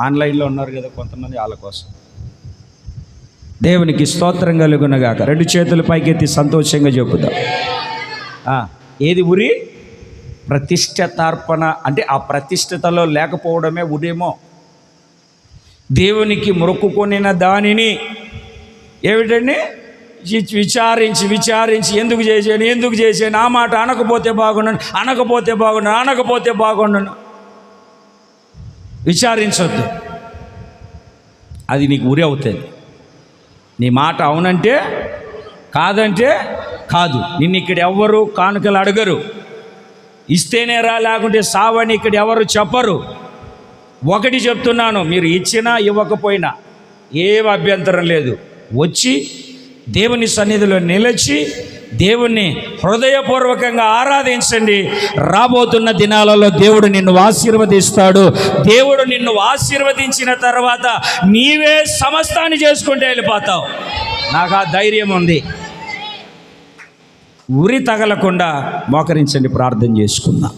ఆన్లైన్లో ఉన్నారు కదా కొంతమంది, వాళ్ళ కోసం దేవునికి స్తోత్రం కలుగునగాక. 2 చేతులు పైకెత్తి సంతోషంగా చెప్పుదాం. ఏది ఉరి? ప్రతిష్ఠితార్పణ. అంటే ఆ ప్రతిష్ఠితలో లేకపోవడమే ఉరేమో. దేవునికి మొక్కుకొనిన దానిని ఏమిటండి? విచారించి ఎందుకు చేశాను ఆ మాట అనకపోతే బాగుండను విచారించొద్దు. అది నీకు ఉరి అవుతుంది. నీ మాట అవునంటే కాదంటే కాదు. నిన్ను ఇక్కడ ఎవ్వరు కానుకలు అడగరు. ఇస్తేనే రా లేకుంటే సావని ఇక్కడ ఎవరు చెప్పరు. ఒకటి చెప్తున్నాను, మీరు ఇచ్చినా ఇవ్వకపోయినా ఏం అభ్యంతరం లేదు. వచ్చి దేవుని సన్నిధిలో నిలిచి దేవుణ్ణి హృదయపూర్వకంగా ఆరాధించండి. రాబోతున్న దినాలలో దేవుడు నిన్ను ఆశీర్వదిస్తాడు. దేవుడు నిన్ను ఆశీర్వదించిన తర్వాత నీవే సమస్తాన్ని చేసుకుంటే వెళ్ళిపోతావు. నాకు ఆ ధైర్యం ఉంది. ఉరి తగలకుండా మోకరించండి, ప్రార్థన చేసుకుందాం.